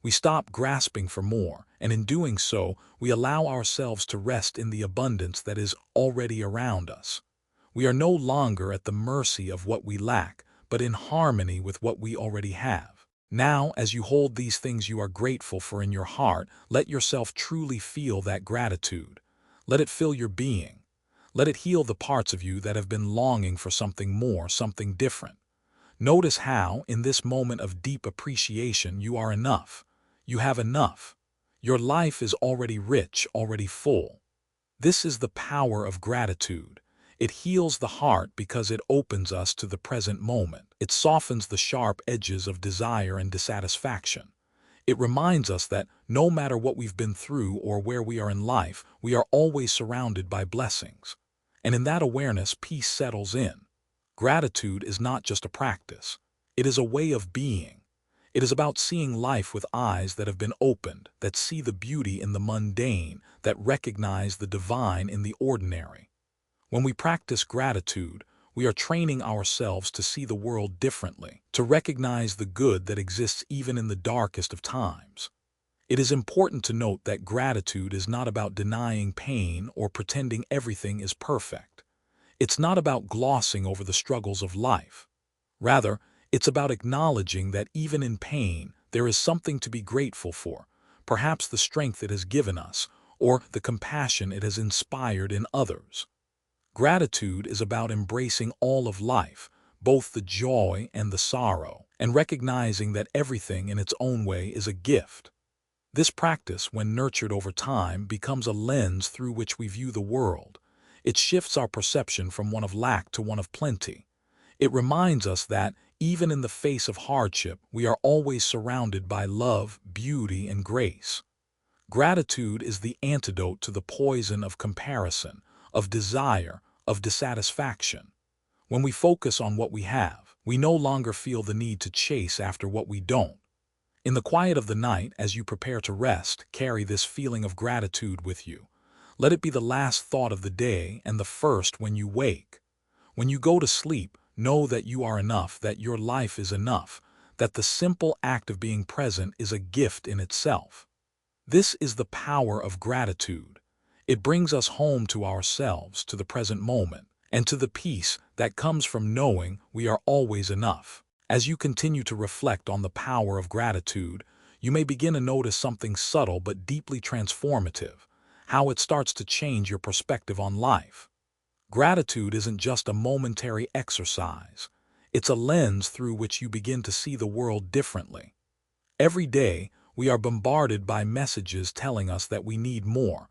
We stop grasping for more, and in doing so, we allow ourselves to rest in the abundance that is already around us. We are no longer at the mercy of what we lack, but in harmony with what we already have. Now, as you hold these things you are grateful for in your heart, let yourself truly feel that gratitude. Let it fill your being. Let it heal the parts of you that have been longing for something more, something different. Notice how, in this moment of deep appreciation, you are enough. You have enough. Your life is already rich, already full. This is the power of gratitude. It heals the heart because it opens us to the present moment. It softens the sharp edges of desire and dissatisfaction. It reminds us that no matter what we've been through or where we are in life, we are always surrounded by blessings. And in that awareness, peace settles in. Gratitude is not just a practice. It is a way of being. It is about seeing life with eyes that have been opened, that see the beauty in the mundane, that recognize the divine in the ordinary. When we practice gratitude, we are training ourselves to see the world differently, to recognize the good that exists even in the darkest of times. It is important to note that gratitude is not about denying pain or pretending everything is perfect. It's not about glossing over the struggles of life. Rather, it's about acknowledging that even in pain, there is something to be grateful for, perhaps the strength it has given us, or the compassion it has inspired in others. Gratitude is about embracing all of life, both the joy and the sorrow, and recognizing that everything in its own way is a gift. This practice, when nurtured over time, becomes a lens through which we view the world. It shifts our perception from one of lack to one of plenty. It reminds us that, even in the face of hardship, we are always surrounded by love, beauty, and grace. Gratitude is the antidote to the poison of comparison, of desire, of dissatisfaction. When we focus on what we have, we no longer feel the need to chase after what we don't. In the quiet of the night, as you prepare to rest, carry this feeling of gratitude with you. Let it be the last thought of the day and the first when you wake. When you go to sleep, know that you are enough, that your life is enough, that the simple act of being present is a gift in itself. This is the power of gratitude. It brings us home to ourselves, to the present moment, and to the peace that comes from knowing we are always enough. As you continue to reflect on the power of gratitude, you may begin to notice something subtle but deeply transformative, how it starts to change your perspective on life. Gratitude isn't just a momentary exercise. It's a lens through which you begin to see the world differently. Every day, we are bombarded by messages telling us that we need more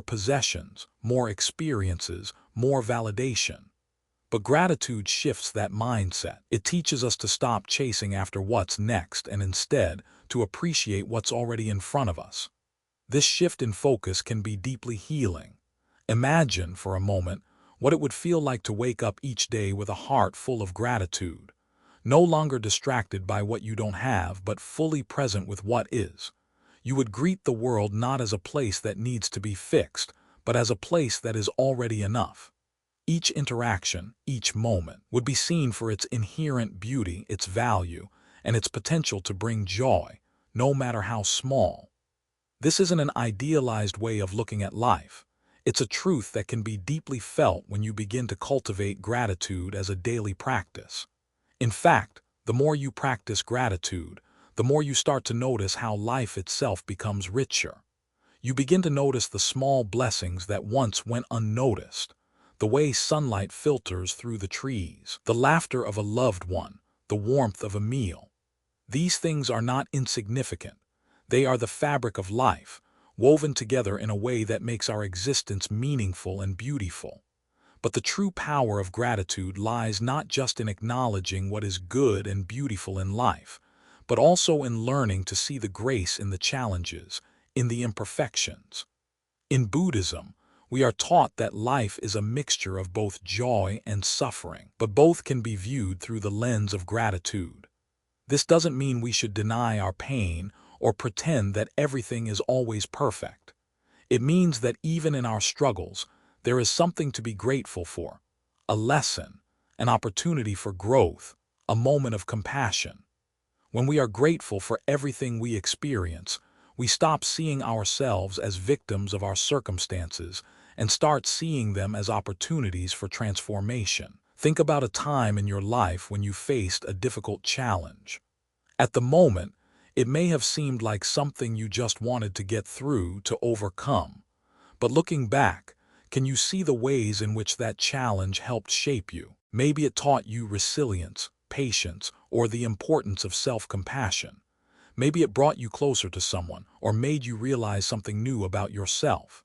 possessions, more experiences, more validation. But gratitude shifts that mindset. It teaches us to stop chasing after what's next and instead to appreciate what's already in front of us. This shift in focus can be deeply healing. Imagine, for a moment, what it would feel like to wake up each day with a heart full of gratitude, no longer distracted by what you don't have, but fully present with what is. You would greet the world not as a place that needs to be fixed, but as a place that is already enough. Each interaction, each moment, would be seen for its inherent beauty, its value, and its potential to bring joy, no matter how small. This isn't an idealized way of looking at life. It's a truth that can be deeply felt when you begin to cultivate gratitude as a daily practice. In fact, the more you practice gratitude, the more you start to notice how life itself becomes richer. You begin to notice the small blessings that once went unnoticed, the way sunlight filters through the trees, the laughter of a loved one, the warmth of a meal. These things are not insignificant. They are the fabric of life, woven together in a way that makes our existence meaningful and beautiful. But the true power of gratitude lies not just in acknowledging what is good and beautiful in life, but also in learning to see the grace in the challenges, in the imperfections. In Buddhism, we are taught that life is a mixture of both joy and suffering, but both can be viewed through the lens of gratitude. This doesn't mean we should deny our pain or pretend that everything is always perfect. It means that even in our struggles, there is something to be grateful for, a lesson, an opportunity for growth, a moment of compassion. When we are grateful for everything we experience, we stop seeing ourselves as victims of our circumstances and start seeing them as opportunities for transformation. Think about a time in your life when you faced a difficult challenge. At the moment, it may have seemed like something you just wanted to get through, to overcome. But looking back, can you see the ways in which that challenge helped shape you? Maybe it taught you resilience, patience, or the importance of self-compassion. Maybe it brought you closer to someone or made you realize something new about yourself.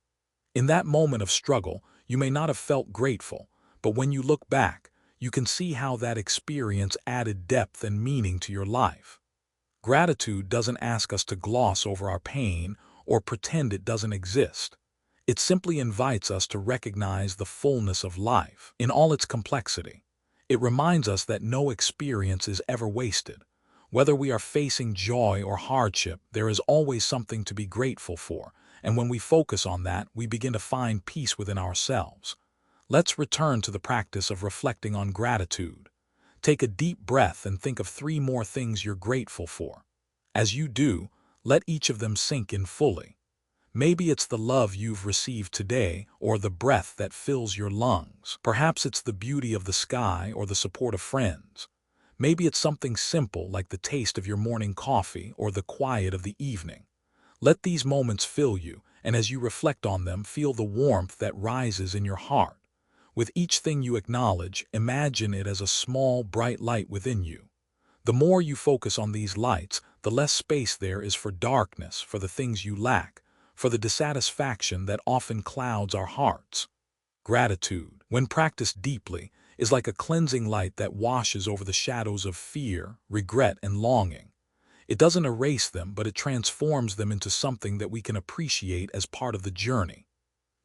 In that moment of struggle, you may not have felt grateful, but when you look back, you can see how that experience added depth and meaning to your life. Gratitude doesn't ask us to gloss over our pain or pretend it doesn't exist. It simply invites us to recognize the fullness of life in all its complexity. It reminds us that no experience is ever wasted. Whether we are facing joy or hardship, there is always something to be grateful for, and when we focus on that, we begin to find peace within ourselves. Let's return to the practice of reflecting on gratitude. Take a deep breath and think of 3 more things you're grateful for. As you do, let each of them sink in fully. Maybe it's the love you've received today or the breath that fills your lungs. Perhaps it's the beauty of the sky or the support of friends. Maybe it's something simple like the taste of your morning coffee or the quiet of the evening. Let these moments fill you, and as you reflect on them, feel the warmth that rises in your heart. With each thing you acknowledge, imagine it as a small, bright light within you. The more you focus on these lights, the less space there is for darkness, for the things you lack, for the dissatisfaction that often clouds our hearts. Gratitude, when practiced deeply, is like a cleansing light that washes over the shadows of fear, regret, and longing. It doesn't erase them, but it transforms them into something that we can appreciate as part of the journey.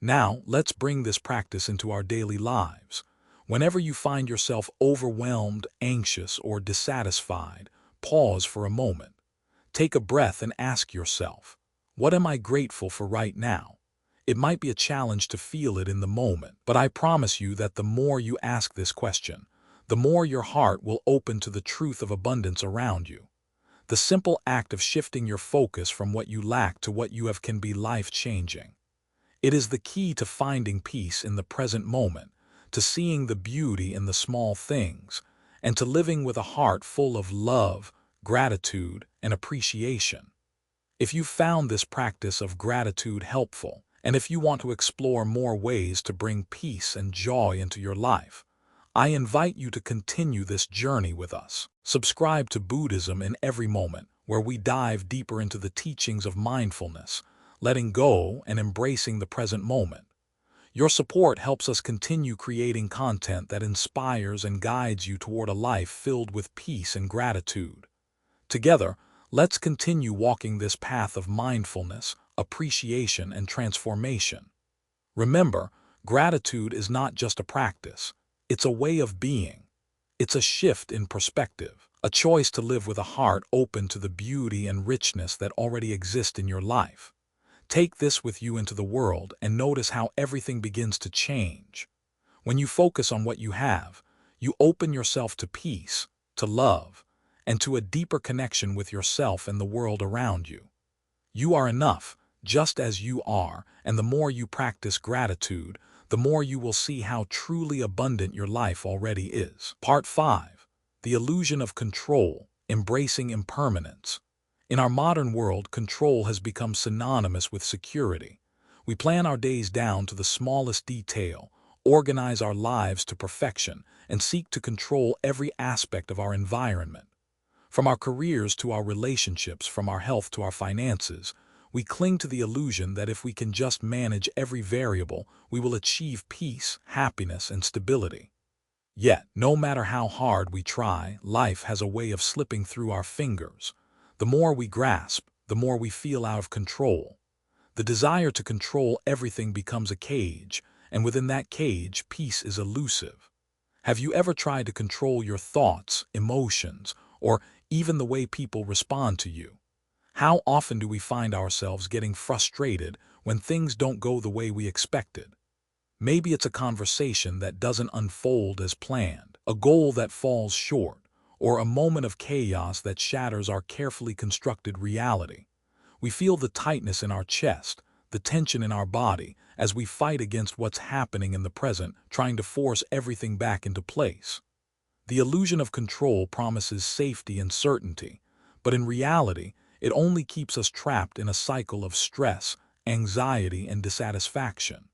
Now, let's bring this practice into our daily lives. Whenever you find yourself overwhelmed, anxious, or dissatisfied, pause for a moment. Take a breath and ask yourself, what am I grateful for right now? It might be a challenge to feel it in the moment, but I promise you that the more you ask this question, the more your heart will open to the truth of abundance around you. The simple act of shifting your focus from what you lack to what you have can be life-changing. It is the key to finding peace in the present moment, to seeing the beauty in the small things, and to living with a heart full of love, gratitude, and appreciation. If you found this practice of gratitude helpful, and if you want to explore more ways to bring peace and joy into your life, I invite you to continue this journey with us. Subscribe to Buddhism in Every Moment, where we dive deeper into the teachings of mindfulness, letting go and embracing the present moment. Your support helps us continue creating content that inspires and guides you toward a life filled with peace and gratitude. Together, let's continue walking this path of mindfulness, appreciation, and transformation. Remember, gratitude is not just a practice, it's a way of being. It's a shift in perspective, a choice to live with a heart open to the beauty and richness that already exist in your life. Take this with you into the world and notice how everything begins to change. When you focus on what you have, you open yourself to peace, to love, and to a deeper connection with yourself and the world around you. You are enough, just as you are, and the more you practice gratitude, the more you will see how truly abundant your life already is. Part 5. The Illusion of Control, Embracing Impermanence. In our modern world, control has become synonymous with security. We plan our days down to the smallest detail, organize our lives to perfection, and seek to control every aspect of our environment. From our careers to our relationships, from our health to our finances, we cling to the illusion that if we can just manage every variable, we will achieve peace, happiness, and stability. Yet, no matter how hard we try, life has a way of slipping through our fingers. The more we grasp, the more we feel out of control. The desire to control everything becomes a cage, and within that cage, peace is elusive. Have you ever tried to control your thoughts, emotions, or even the way people respond to you? How often do we find ourselves getting frustrated when things don't go the way we expected? Maybe it's a conversation that doesn't unfold as planned, a goal that falls short, or a moment of chaos that shatters our carefully constructed reality. We feel the tightness in our chest, the tension in our body, as we fight against what's happening in the present, trying to force everything back into place. The illusion of control promises safety and certainty, but in reality, it only keeps us trapped in a cycle of stress, anxiety, and dissatisfaction.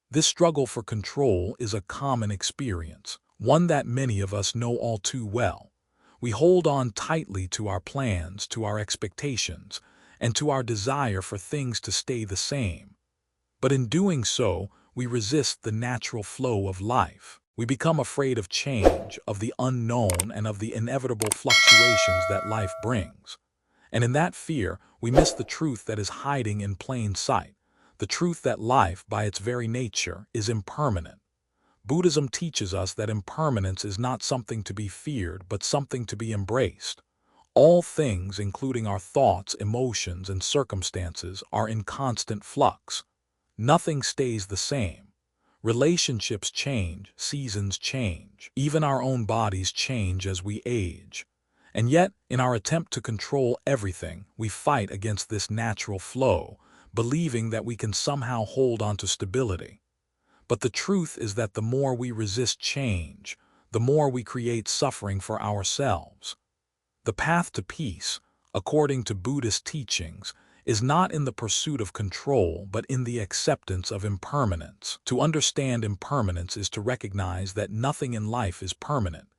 This struggle for control is a common experience, one that many of us know all too well. We hold on tightly to our plans, to our expectations, and to our desire for things to stay the same. But in doing so, we resist the natural flow of life. We become afraid of change, of the unknown, and of the inevitable fluctuations that life brings. And in that fear, we miss the truth that is hiding in plain sight, the truth that life, by its very nature, is impermanent. Buddhism teaches us that impermanence is not something to be feared, but something to be embraced. All things, including our thoughts, emotions, and circumstances, are in constant flux. Nothing stays the same. Relationships change, seasons change, even our own bodies change as we age. And yet, in our attempt to control everything, we fight against this natural flow, believing that we can somehow hold on to stability. But the truth is that the more we resist change, the more we create suffering for ourselves. The path to peace, according to Buddhist teachings, is not in the pursuit of control, but in the acceptance of impermanence. To understand impermanence is to recognize that nothing in life is permanent,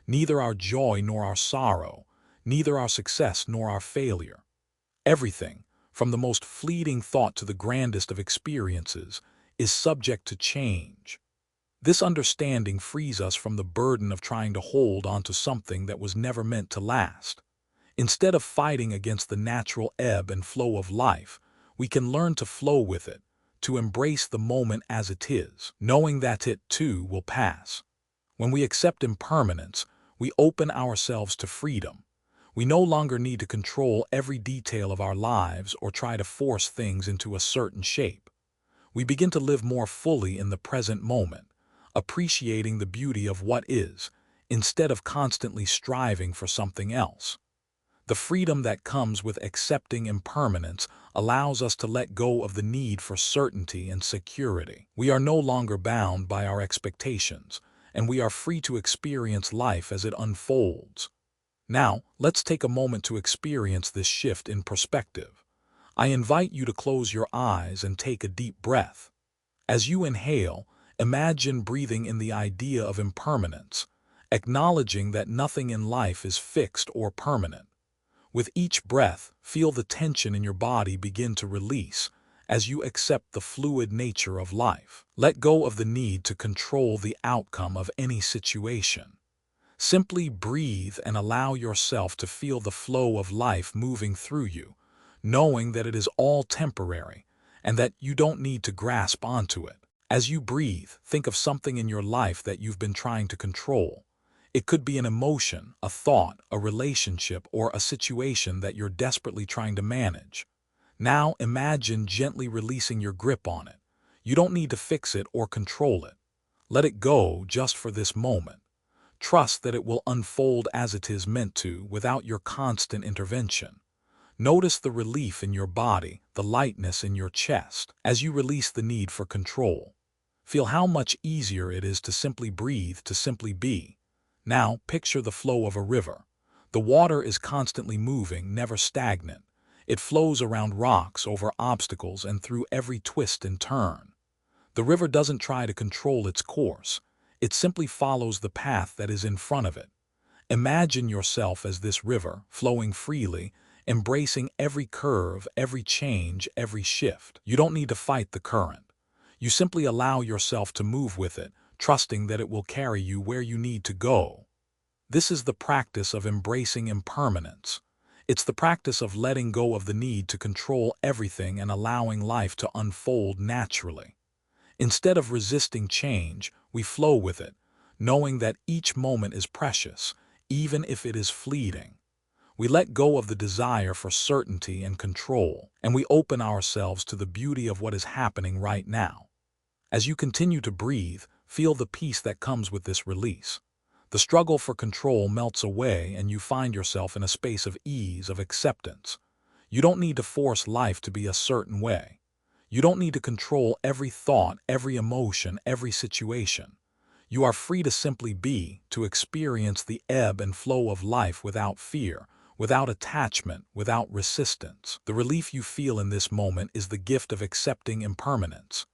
neither our joy nor our sorrow, neither our success nor our failure. Everything, from the most fleeting thought to the grandest of experiences, is subject to change. This understanding frees us from the burden of trying to hold onto something that was never meant to last. Instead of fighting against the natural ebb and flow of life, we can learn to flow with it, to embrace the moment as it is, knowing that it, too, will pass. When we accept impermanence, we open ourselves to freedom. We no longer need to control every detail of our lives or try to force things into a certain shape. We begin to live more fully in the present moment, appreciating the beauty of what is, instead of constantly striving for something else. The freedom that comes with accepting impermanence allows us to let go of the need for certainty and security. We are no longer bound by our expectations, and we are free to experience life as it unfolds. Now, let's take a moment to experience this shift in perspective. I invite you to close your eyes and take a deep breath. As you inhale, imagine breathing in the idea of impermanence, acknowledging that nothing in life is fixed or permanent. With each breath, feel the tension in your body begin to release as you accept the fluid nature of life. Let go of the need to control the outcome of any situation. Simply breathe and allow yourself to feel the flow of life moving through you, knowing that it is all temporary and that you don't need to grasp onto it. As you breathe, think of something in your life that you've been trying to control. It could be an emotion, a thought, a relationship, or a situation that you're desperately trying to manage. Now imagine gently releasing your grip on it. You don't need to fix it or control it. Let it go just for this moment. Trust that it will unfold as it is meant to without your constant intervention. Notice the relief in your body, the lightness in your chest, as you release the need for control. Feel how much easier it is to simply breathe, to simply be. Now, picture the flow of a river. The water is constantly moving, never stagnant. It flows around rocks, over obstacles, and through every twist and turn. The river doesn't try to control its course. It simply follows the path that is in front of it. Imagine yourself as this river, flowing freely, embracing every curve, every change, every shift. You don't need to fight the current. You simply allow yourself to move with it, trusting that it will carry you where you need to go. This is the practice of embracing impermanence. It's the practice of letting go of the need to control everything and allowing life to unfold naturally. Instead of resisting change, we flow with it, knowing that each moment is precious, even if it is fleeting. We let go of the desire for certainty and control, and we open ourselves to the beauty of what is happening right now. As you continue to breathe, feel the peace that comes with this release. The struggle for control melts away and you find yourself in a space of ease, of acceptance. You don't need to force life to be a certain way. You don't need to control every thought, every emotion, every situation. You are free to simply be, to experience the ebb and flow of life without fear, without attachment, without resistance. The relief you feel in this moment is the gift of accepting impermanence.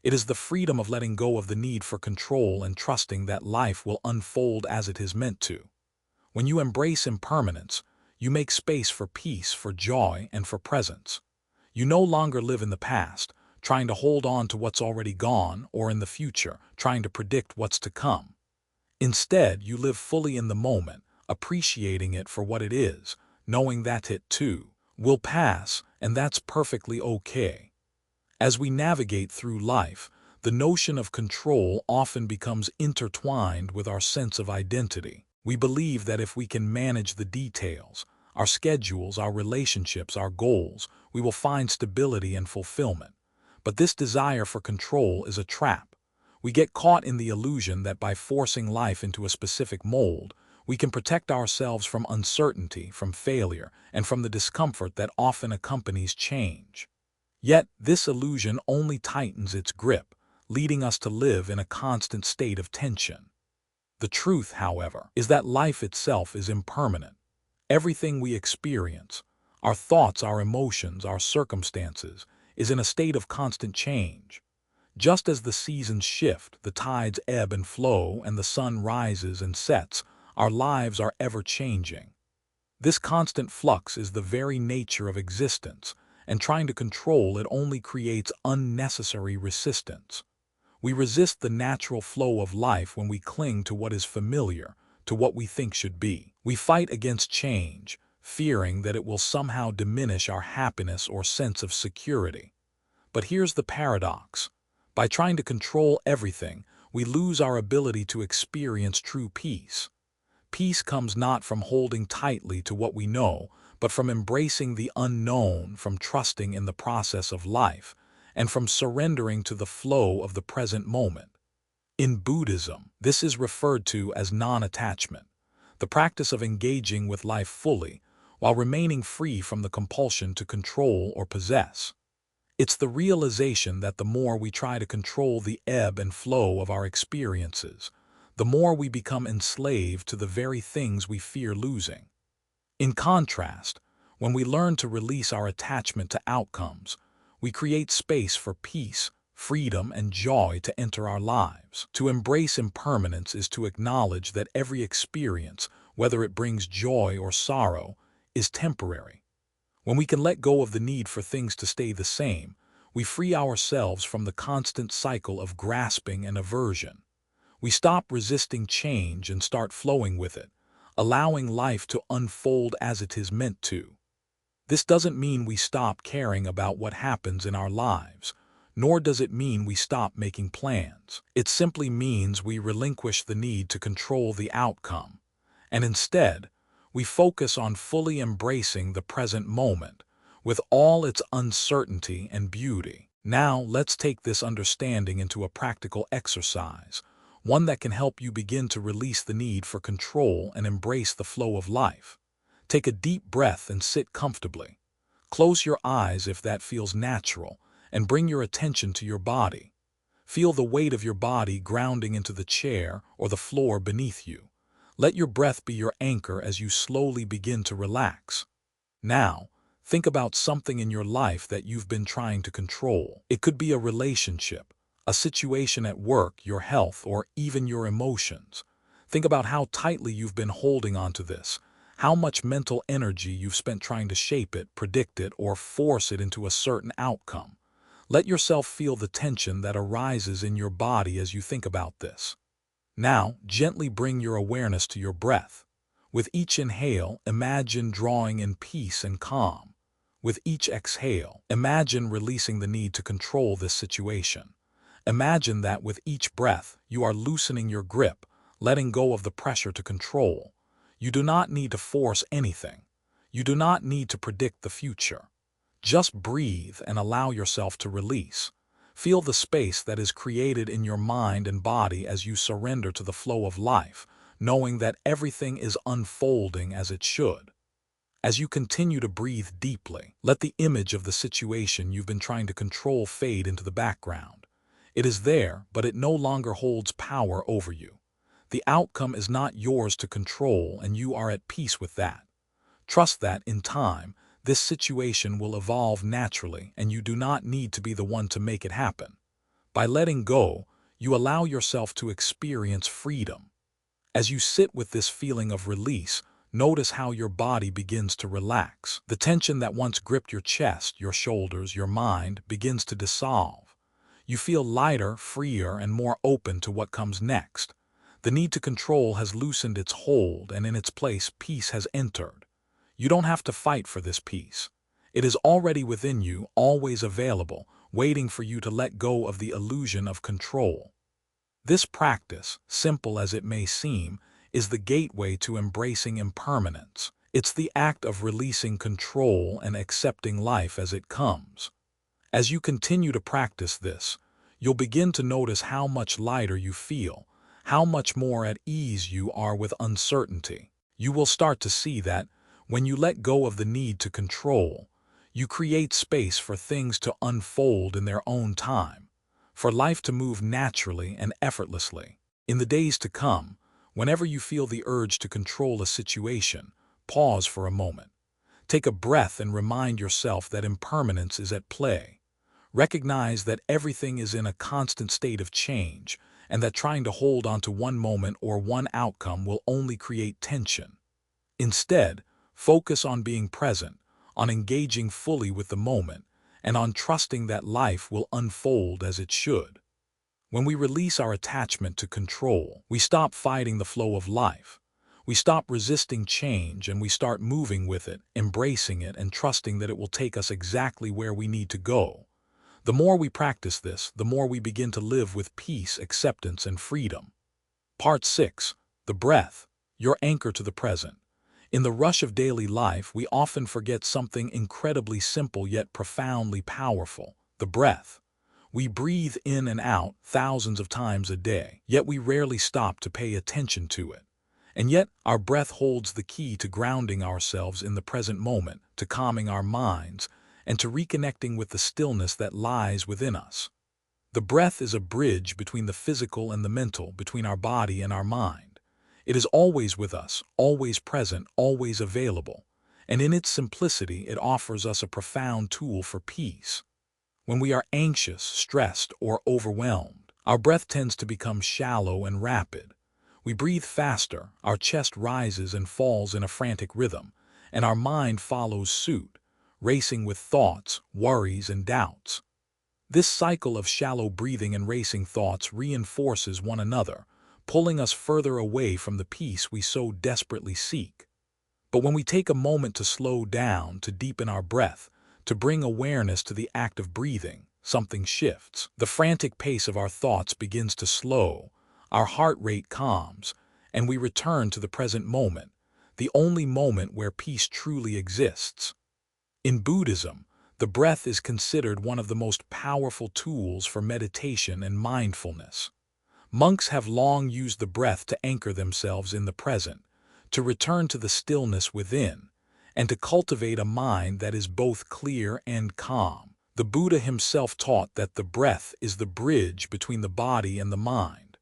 It is the freedom of letting go of the need for control and trusting that life will unfold as it is meant to. When you embrace impermanence, you make space for peace, for joy, and for presence. You no longer live in the past, trying to hold on to what's already gone, or in the future, trying to predict what's to come. Instead, you live fully in the moment, appreciating it for what it is, knowing that it, too, will pass, and that's perfectly okay. As we navigate through life, the notion of control often becomes intertwined with our sense of identity. We believe that if we can manage the details, our schedules, our relationships, our goals, we will find stability and fulfillment. But this desire for control is a trap. We get caught in the illusion that by forcing life into a specific mold, we can protect ourselves from uncertainty, from failure, and from the discomfort that often accompanies change. Yet, this illusion only tightens its grip, leading us to live in a constant state of tension. The truth, however, is that life itself is impermanent. Everything we experience, our thoughts, our emotions, our circumstances, is in a state of constant change. Just as the seasons shift, the tides ebb and flow, and the sun rises and sets, our lives are ever-changing. This constant flux is the very nature of existence, and trying to control it only creates unnecessary resistance. We resist the natural flow of life when we cling to what is familiar, to what we think should be. We fight against change, fearing that it will somehow diminish our happiness or sense of security. But here's the paradox. By trying to control everything, we lose our ability to experience true peace. Peace comes not from holding tightly to what we know, but from embracing the unknown, from trusting in the process of life, and from surrendering to the flow of the present moment. In Buddhism, this is referred to as non-attachment, the practice of engaging with life fully, while remaining free from the compulsion to control or possess. It's the realization that the more we try to control the ebb and flow of our experiences, the more we become enslaved to the very things we fear losing. In contrast, when we learn to release our attachment to outcomes, we create space for peace, freedom, and joy to enter our lives. To embrace impermanence is to acknowledge that every experience, whether it brings joy or sorrow, is temporary. When we can let go of the need for things to stay the same, we free ourselves from the constant cycle of grasping and aversion. We stop resisting change and start flowing with it, allowing life to unfold as it is meant to. This doesn't mean we stop caring about what happens in our lives, nor does it mean we stop making plans. It simply means we relinquish the need to control the outcome, and instead, we focus on fully embracing the present moment, with all its uncertainty and beauty. Now, let's take this understanding into a practical exercise, one that can help you begin to release the need for control and embrace the flow of life. Take a deep breath and sit comfortably. Close your eyes if that feels natural, and bring your attention to your body. Feel the weight of your body grounding into the chair or the floor beneath you. Let your breath be your anchor as you slowly begin to relax. Now, think about something in your life that you've been trying to control. It could be a relationship, A situation at work, your health, or even your emotions. Think about how tightly you've been holding on to this, how much mental energy you've spent trying to shape it, predict it, or force it into a certain outcome. Let yourself feel the tension that arises in your body as you think about this. Now, gently bring your awareness to your breath. With each inhale, imagine drawing in peace and calm. With each exhale, imagine releasing the need to control this situation. Imagine that with each breath, you are loosening your grip, letting go of the pressure to control. You do not need to force anything. You do not need to predict the future. Just breathe and allow yourself to release. Feel the space that is created in your mind and body as you surrender to the flow of life, knowing that everything is unfolding as it should. As you continue to breathe deeply, let the image of the situation you've been trying to control fade into the background. It is there, but it no longer holds power over you. The outcome is not yours to control, and you are at peace with that. Trust that, in time, this situation will evolve naturally, and you do not need to be the one to make it happen. By letting go, you allow yourself to experience freedom. As you sit with this feeling of release, notice how your body begins to relax. The tension that once gripped your chest, your shoulders, your mind begins to dissolve. You feel lighter, freer, and more open to what comes next. The need to control has loosened its hold, and in its place, peace has entered. You don't have to fight for this peace. It is already within you, always available, waiting for you to let go of the illusion of control. This practice, simple as it may seem, is the gateway to embracing impermanence. It's the act of releasing control and accepting life as it comes. As you continue to practice this, you'll begin to notice how much lighter you feel, how much more at ease you are with uncertainty. You will start to see that, when you let go of the need to control, you create space for things to unfold in their own time, for life to move naturally and effortlessly. In the days to come, whenever you feel the urge to control a situation, pause for a moment. Take a breath and remind yourself that impermanence is at play. Recognize that everything is in a constant state of change, and that trying to hold on to one moment or one outcome will only create tension. Instead, focus on being present, on engaging fully with the moment, and on trusting that life will unfold as it should. When we release our attachment to control, we stop fighting the flow of life. We stop resisting change, and we start moving with it, embracing it, and trusting that it will take us exactly where we need to go. The more we practice this, the more we begin to live with peace, acceptance, and freedom. Part 6. The breath, your anchor to the present. In the rush of daily life, we often forget something incredibly simple yet profoundly powerful: the breath. We breathe in and out thousands of times a day, yet we rarely stop to pay attention to it. And yet, our breath holds the key to grounding ourselves in the present moment, to calming our minds, and to reconnecting with the stillness that lies within us. The breath is a bridge between the physical and the mental, between our body and our mind. It is always with us, always present, always available, and in its simplicity it offers us a profound tool for peace. When we are anxious, stressed, or overwhelmed, our breath tends to become shallow and rapid. We breathe faster, our chest rises and falls in a frantic rhythm, and our mind follows suit, racing with thoughts, worries, and doubts. This cycle of shallow breathing and racing thoughts reinforces one another, pulling us further away from the peace we so desperately seek. But when we take a moment to slow down, to deepen our breath, to bring awareness to the act of breathing, something shifts. The frantic pace of our thoughts begins to slow, our heart rate calms, and we return to the present moment, the only moment where peace truly exists. In Buddhism, the breath is considered one of the most powerful tools for meditation and mindfulness. Monks have long used the breath to anchor themselves in the present, to return to the stillness within, and to cultivate a mind that is both clear and calm. The Buddha himself taught that the breath is the bridge between the body and the mind,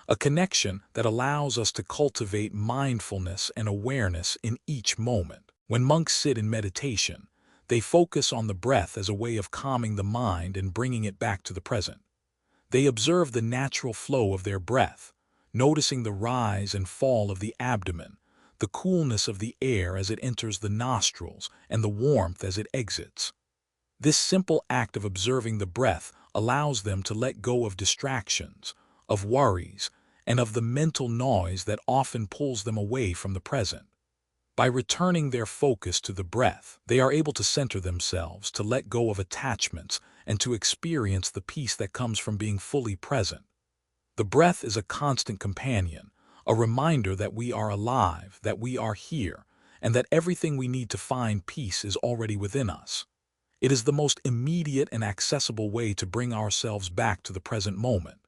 a connection that allows us to cultivate mindfulness and awareness in each moment. When monks sit in meditation, they focus on the breath as a way of calming the mind and bringing it back to the present. They observe the natural flow of their breath, noticing the rise and fall of the abdomen, the coolness of the air as it enters the nostrils, and the warmth as it exits. This simple act of observing the breath allows them to let go of distractions, of worries, and of the mental noise that often pulls them away from the present. By returning their focus to the breath, they are able to center themselves, to let go of attachments, and to experience the peace that comes from being fully present. The breath is a constant companion, a reminder that we are alive, that we are here, and that everything we need to find peace is already within us. It is the most immediate and accessible way to bring ourselves back to the present moment.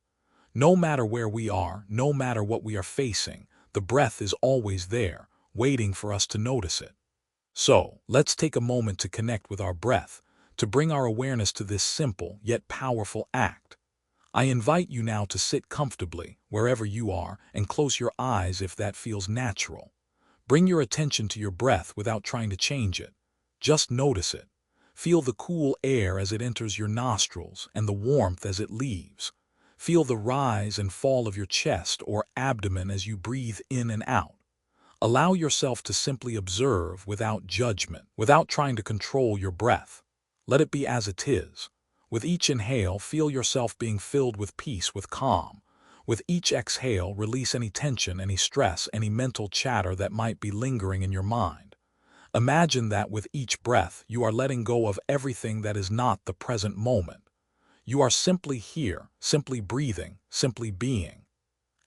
No matter where we are, no matter what we are facing, the breath is always there, waiting for us to notice it. So, let's take a moment to connect with our breath, to bring our awareness to this simple yet powerful act. I invite you now to sit comfortably, wherever you are, and close your eyes if that feels natural. Bring your attention to your breath without trying to change it. Just notice it. Feel the cool air as it enters your nostrils and the warmth as it leaves. Feel the rise and fall of your chest or abdomen as you breathe in and out. Allow yourself to simply observe without judgment, without trying to control your breath. Let it be as it is. With each inhale, feel yourself being filled with peace, with calm. With each exhale, release any tension, any stress, any mental chatter that might be lingering in your mind. Imagine that with each breath, you are letting go of everything that is not the present moment. You are simply here, simply breathing, simply being.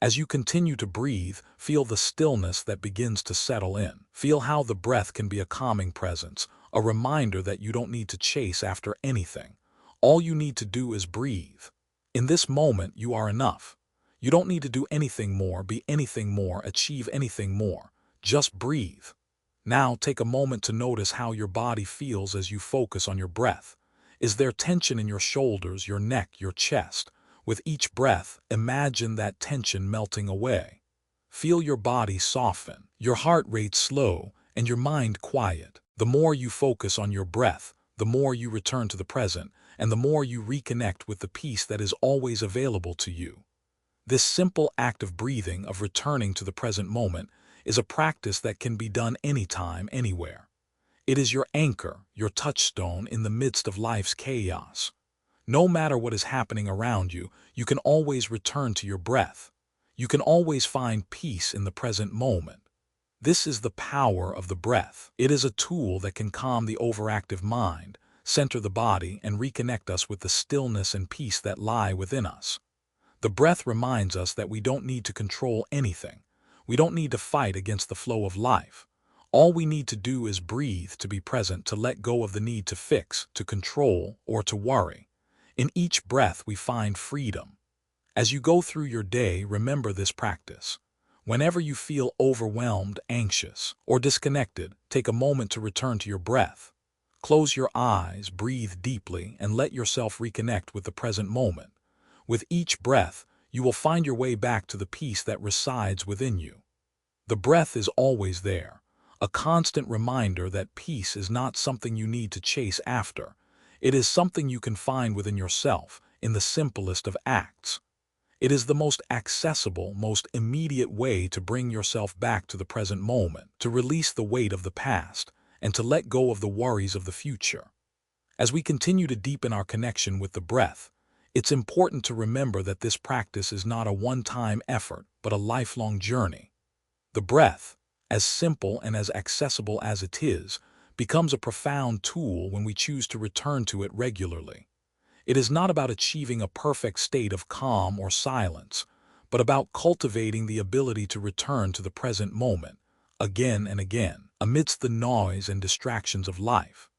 As you continue to breathe, feel the stillness that begins to settle in. Feel how the breath can be a calming presence, a reminder that you don't need to chase after anything. All you need to do is breathe. In this moment, you are enough. You don't need to do anything more, be anything more, achieve anything more. Just breathe. Now take a moment to notice how your body feels as you focus on your breath. Is there tension in your shoulders, your neck, your chest? With each breath, imagine that tension melting away. Feel your body soften, your heart rate slow, and your mind quiet. The more you focus on your breath, the more you return to the present, and the more you reconnect with the peace that is always available to you. This simple act of breathing, of returning to the present moment, is a practice that can be done anytime, anywhere. It is your anchor, your touchstone in the midst of life's chaos. No matter what is happening around you, you can always return to your breath. You can always find peace in the present moment. This is the power of the breath. It is a tool that can calm the overactive mind, center the body, and reconnect us with the stillness and peace that lie within us. The breath reminds us that we don't need to control anything. We don't need to fight against the flow of life. All we need to do is breathe, to be present, to let go of the need to fix, to control, or to worry. In each breath we find freedom. As you go through your day, remember this practice. Whenever you feel overwhelmed, anxious, or disconnected, take a moment to return to your breath. Close your eyes, breathe deeply, and let yourself reconnect with the present moment. With each breath, you will find your way back to the peace that resides within you. The breath is always there, a constant reminder that peace is not something you need to chase after. It is something you can find within yourself, in the simplest of acts. It is the most accessible, most immediate way to bring yourself back to the present moment, to release the weight of the past, and to let go of the worries of the future. As we continue to deepen our connection with the breath, it's important to remember that this practice is not a one-time effort, but a lifelong journey. The breath, as simple and as accessible as it is, becomes a profound tool when we choose to return to it regularly. It is not about achieving a perfect state of calm or silence, but about cultivating the ability to return to the present moment, again and again, amidst the noise and distractions of life.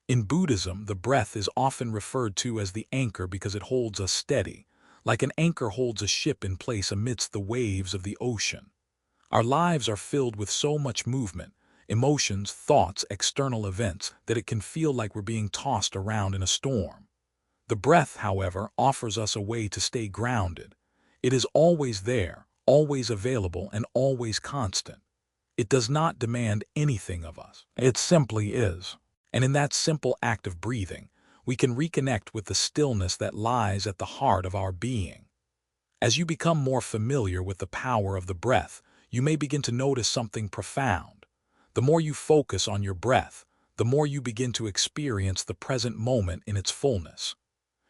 In Buddhism, the breath is often referred to as the anchor because it holds us steady, like an anchor holds a ship in place amidst the waves of the ocean. Our lives are filled with so much movement, emotions, thoughts, external events, that it can feel like we're being tossed around in a storm. The breath, however, offers us a way to stay grounded. It is always there, always available, and always constant. It does not demand anything of us. It simply is. And in that simple act of breathing, we can reconnect with the stillness that lies at the heart of our being. As you become more familiar with the power of the breath, you may begin to notice something profound. The more you focus on your breath, the more you begin to experience the present moment in its fullness.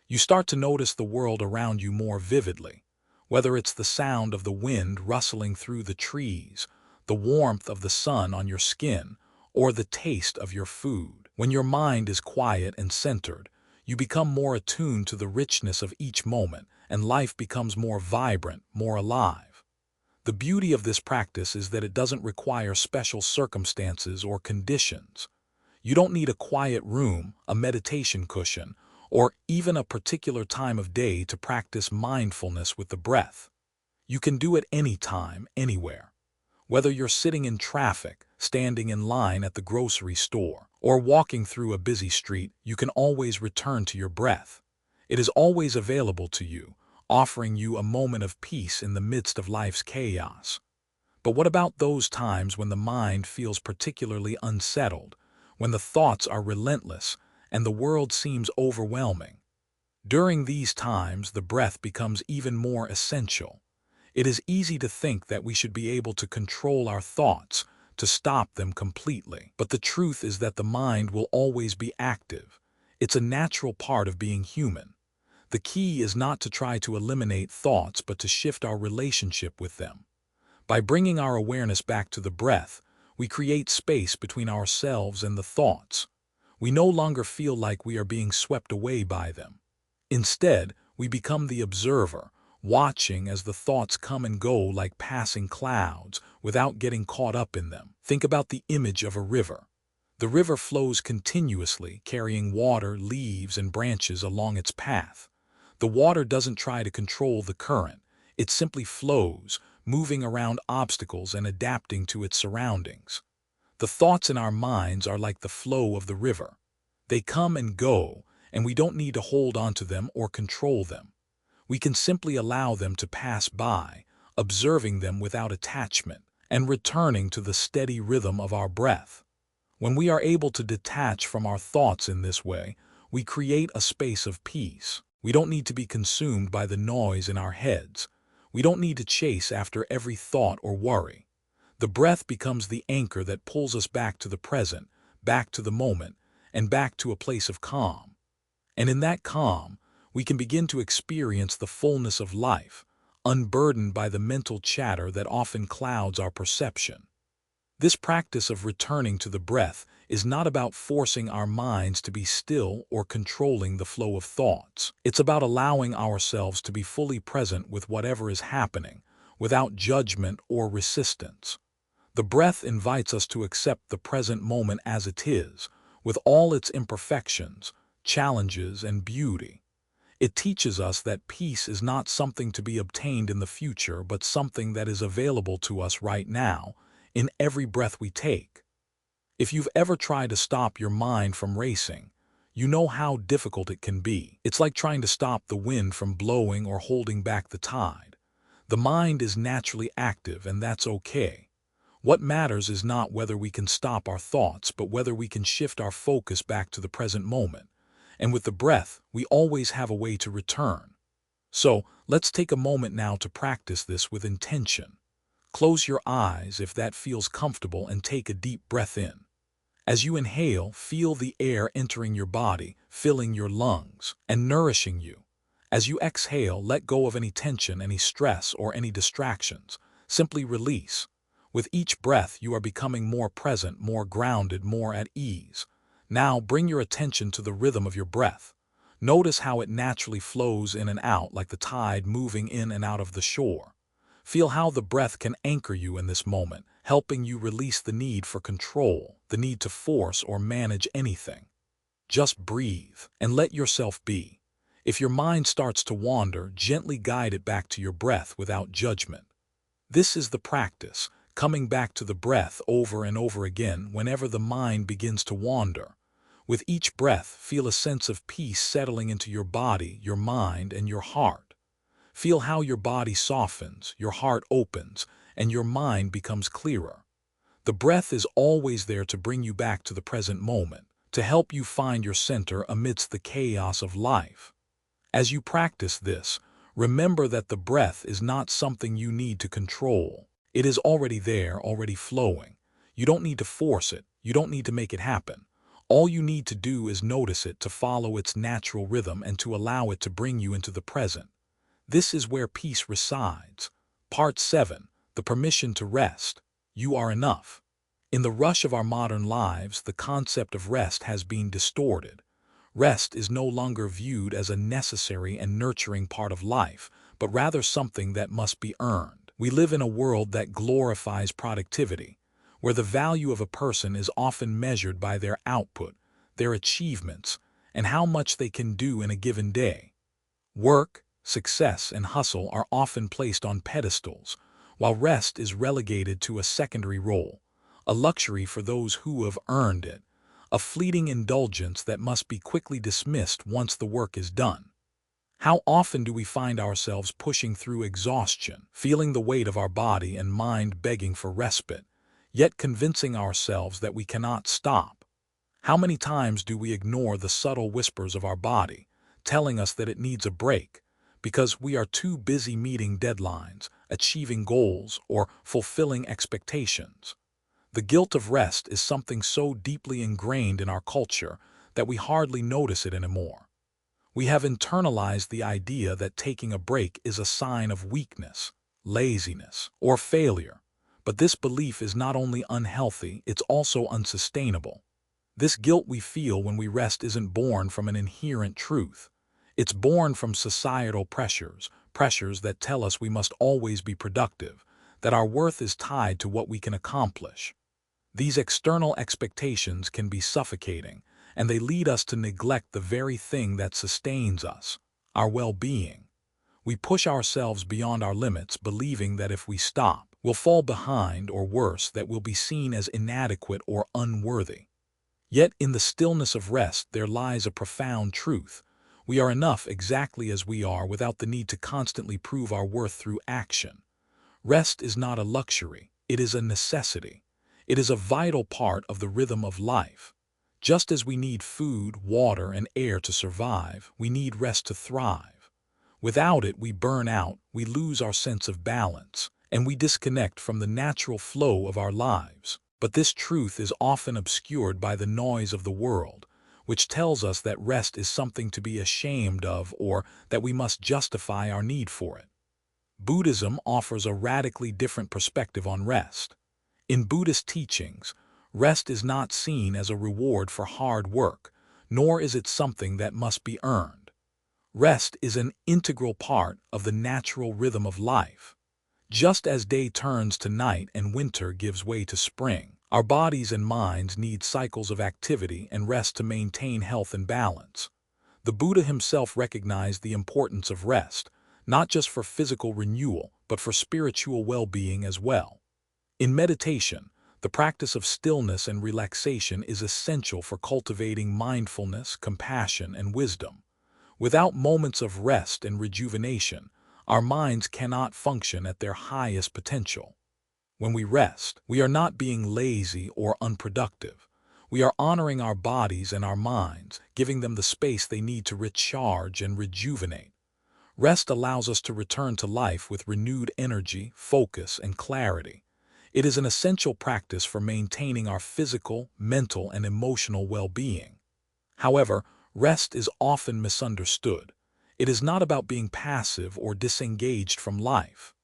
You start to notice the world around you more vividly, whether it's the sound of the wind rustling through the trees, the warmth of the sun on your skin, or the taste of your food. When your mind is quiet and centered, you become more attuned to the richness of each moment, and life becomes more vibrant, more alive. The beauty of this practice is that it doesn't require special circumstances or conditions. You don't need a quiet room, a meditation cushion, or even a particular time of day to practice mindfulness with the breath. You can do it anytime, anywhere. Whether you're sitting in traffic, standing in line at the grocery store, or walking through a busy street, you can always return to your breath. It is always available to you, offering you a moment of peace in the midst of life's chaos. But what about those times when the mind feels particularly unsettled, when the thoughts are relentless, and the world seems overwhelming? During these times, the breath becomes even more essential. It is easy to think that we should be able to control our thoughts, to stop them completely. But the truth is that the mind will always be active. It's a natural part of being human. The key is not to try to eliminate thoughts, but to shift our relationship with them. By bringing our awareness back to the breath, we create space between ourselves and the thoughts. We no longer feel like we are being swept away by them. Instead, we become the observer, watching as the thoughts come and go like passing clouds without getting caught up in them. Think about the image of a river. The river flows continuously, carrying water, leaves, and branches along its path. The water doesn't try to control the current. It simply flows, moving around obstacles and adapting to its surroundings. The thoughts in our minds are like the flow of the river. They come and go, and we don't need to hold on to them or control them. We can simply allow them to pass by, observing them without attachment, and returning to the steady rhythm of our breath. When we are able to detach from our thoughts in this way, we create a space of peace. We don't need to be consumed by the noise in our heads. We don't need to chase after every thought or worry. The breath becomes the anchor that pulls us back to the present, back to the moment, and back to a place of calm. And in that calm, we can begin to experience the fullness of life, unburdened by the mental chatter that often clouds our perception. This practice of returning to the breath is not about forcing our minds to be still or controlling the flow of thoughts. It's about allowing ourselves to be fully present with whatever is happening, without judgment or resistance. The breath invites us to accept the present moment as it is, with all its imperfections, challenges, and beauty. It teaches us that peace is not something to be obtained in the future, but something that is available to us right now, in every breath we take. If you've ever tried to stop your mind from racing, you know how difficult it can be. It's like trying to stop the wind from blowing or holding back the tide. The mind is naturally active, and that's okay. What matters is not whether we can stop our thoughts, but whether we can shift our focus back to the present moment. And with the breath, we always have a way to return. So, let's take a moment now to practice this with intention. Close your eyes if that feels comfortable and take a deep breath in. As you inhale, feel the air entering your body, filling your lungs, and nourishing you. As you exhale, let go of any tension, any stress, or any distractions. Simply release. With each breath, you are becoming more present, more grounded, more at ease. Now, bring your attention to the rhythm of your breath. Notice how it naturally flows in and out like the tide moving in and out of the shore. Feel how the breath can anchor you in this moment, helping you release the need for control, the need to force or manage anything. Just breathe and let yourself be. If your mind starts to wander, gently guide it back to your breath without judgment. This is the practice, coming back to the breath over and over again whenever the mind begins to wander. With each breath, feel a sense of peace settling into your body, your mind, and your heart. Feel how your body softens, your heart opens, and your mind becomes clearer. The breath is always there to bring you back to the present moment, to help you find your center amidst the chaos of life. As you practice this, remember that the breath is not something you need to control. It is already there, already flowing. You don't need to force it. You don't need to make it happen. All you need to do is notice it, to follow its natural rhythm, and to allow it to bring you into the present. This is where peace resides. Part 7. The permission to rest. You are enough. In the rush of our modern lives, the concept of rest has been distorted. Rest is no longer viewed as a necessary and nurturing part of life, but rather something that must be earned. We live in a world that glorifies productivity, where the value of a person is often measured by their output, their achievements, and how much they can do in a given day. Work, success, and hustle are often placed on pedestals, while rest is relegated to a secondary role, a luxury for those who have earned it, a fleeting indulgence that must be quickly dismissed once the work is done. How often do we find ourselves pushing through exhaustion, feeling the weight of our body and mind begging for respite, yet convincing ourselves that we cannot stop? How many times do we ignore the subtle whispers of our body, telling us that it needs a break, because we are too busy meeting deadlines, achieving goals, or fulfilling expectations? The guilt of rest is something so deeply ingrained in our culture that we hardly notice it anymore. We have internalized the idea that taking a break is a sign of weakness, laziness, or failure. But this belief is not only unhealthy, it's also unsustainable. This guilt we feel when we rest isn't born from an inherent truth. It's born from societal pressures that tell us we must always be productive, that our worth is tied to what we can accomplish. These external expectations can be suffocating, and they lead us to neglect the very thing that sustains us, our well-being. We push ourselves beyond our limits, believing that if we stop, we'll fall behind, or worse, that we'll be seen as inadequate or unworthy. Yet in the stillness of rest there lies a profound truth. We are enough exactly as we are, without the need to constantly prove our worth through action. Rest is not a luxury, it is a necessity. It is a vital part of the rhythm of life. Just as we need food, water, and air to survive, we need rest to thrive. Without it, we burn out, we lose our sense of balance, and we disconnect from the natural flow of our lives. But this truth is often obscured by the noise of the world, which tells us that rest is something to be ashamed of, or that we must justify our need for it. Buddhism offers a radically different perspective on rest. In Buddhist teachings, rest is not seen as a reward for hard work, nor is it something that must be earned. Rest is an integral part of the natural rhythm of life. Just as day turns to night and winter gives way to spring, our bodies and minds need cycles of activity and rest to maintain health and balance. The Buddha himself recognized the importance of rest, not just for physical renewal, but for spiritual well-being as well. In meditation, the practice of stillness and relaxation is essential for cultivating mindfulness, compassion, and wisdom. Without moments of rest and rejuvenation, our minds cannot function at their highest potential. When we rest, we are not being lazy or unproductive. We are honoring our bodies and our minds, giving them the space they need to recharge and rejuvenate. Rest allows us to return to life with renewed energy, focus, and clarity. It is an essential practice for maintaining our physical, mental, and emotional well-being. However, rest is often misunderstood. It is not about being passive or disengaged from life.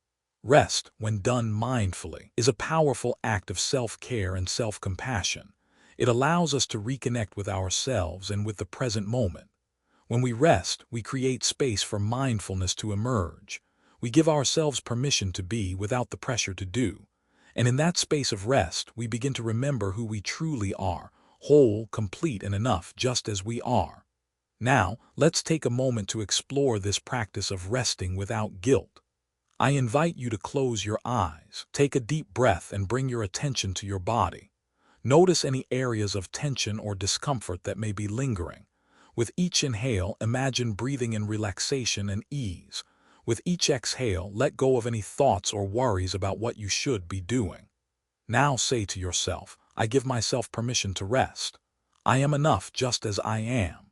Rest, when done mindfully, is a powerful act of self-care and self-compassion. It allows us to reconnect with ourselves and with the present moment. When we rest, we create space for mindfulness to emerge. We give ourselves permission to be without the pressure to do. And in that space of rest, we begin to remember who we truly are, whole, complete, and enough just as we are. Now, let's take a moment to explore this practice of resting without guilt. I invite you to close your eyes, take a deep breath, and bring your attention to your body. Notice any areas of tension or discomfort that may be lingering. With each inhale, imagine breathing in relaxation and ease. With each exhale, let go of any thoughts or worries about what you should be doing. Now say to yourself, I give myself permission to rest. I am enough just as I am.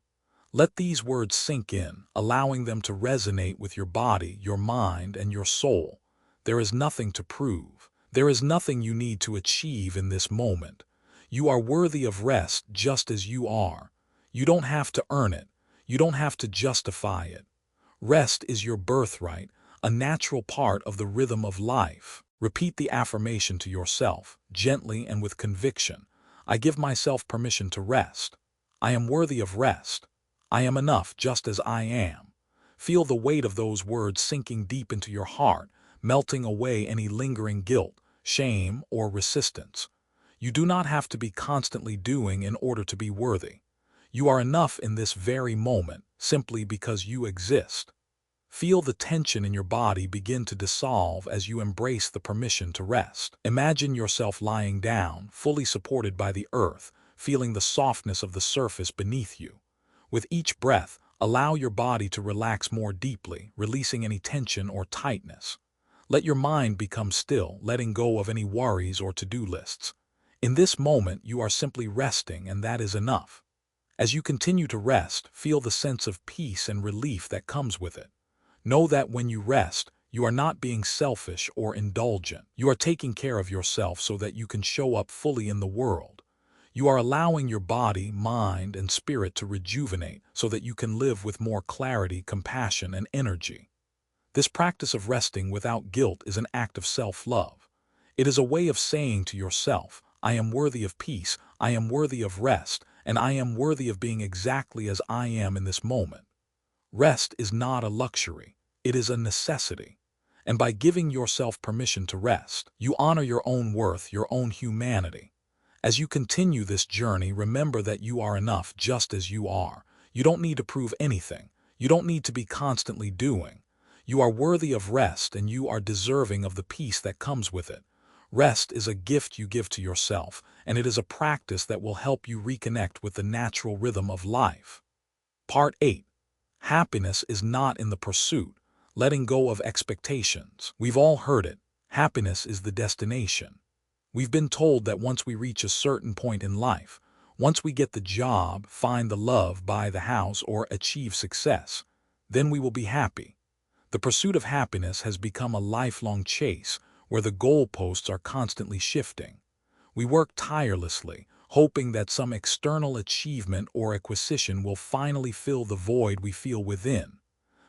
Let these words sink in, allowing them to resonate with your body, your mind, and your soul. There is nothing to prove. There is nothing you need to achieve in this moment. You are worthy of rest just as you are. You don't have to earn it. You don't have to justify it. Rest is your birthright, a natural part of the rhythm of life. Repeat the affirmation to yourself, gently and with conviction. I give myself permission to rest. I am worthy of rest. I am enough just as I am. Feel the weight of those words sinking deep into your heart, melting away any lingering guilt, shame, or resistance. You do not have to be constantly doing in order to be worthy. You are enough in this very moment, simply because you exist. Feel the tension in your body begin to dissolve as you embrace the permission to rest. Imagine yourself lying down, fully supported by the earth, feeling the softness of the surface beneath you. With each breath, allow your body to relax more deeply, releasing any tension or tightness. Let your mind become still, letting go of any worries or to-do lists. In this moment, you are simply resting, and that is enough. As you continue to rest, feel the sense of peace and relief that comes with it. Know that when you rest, you are not being selfish or indulgent. You are taking care of yourself so that you can show up fully in the world. You are allowing your body, mind, and spirit to rejuvenate so that you can live with more clarity, compassion, and energy. This practice of resting without guilt is an act of self-love. It is a way of saying to yourself, I am worthy of peace, I am worthy of rest, and I am worthy of being exactly as I am in this moment. Rest is not a luxury, it is a necessity. And by giving yourself permission to rest, you honor your own worth, your own humanity. As you continue this journey, remember that you are enough just as you are. You don't need to prove anything. You don't need to be constantly doing. You are worthy of rest, and you are deserving of the peace that comes with it. Rest is a gift you give to yourself, and it is a practice that will help you reconnect with the natural rhythm of life. Part 8. Happiness is not in the pursuit. Letting go of expectations. We've all heard it. Happiness is the destination. We've been told that once we reach a certain point in life, once we get the job, find the love, buy the house, or achieve success, then we will be happy. The pursuit of happiness has become a lifelong chase where the goalposts are constantly shifting. We work tirelessly, hoping that some external achievement or acquisition will finally fill the void we feel within.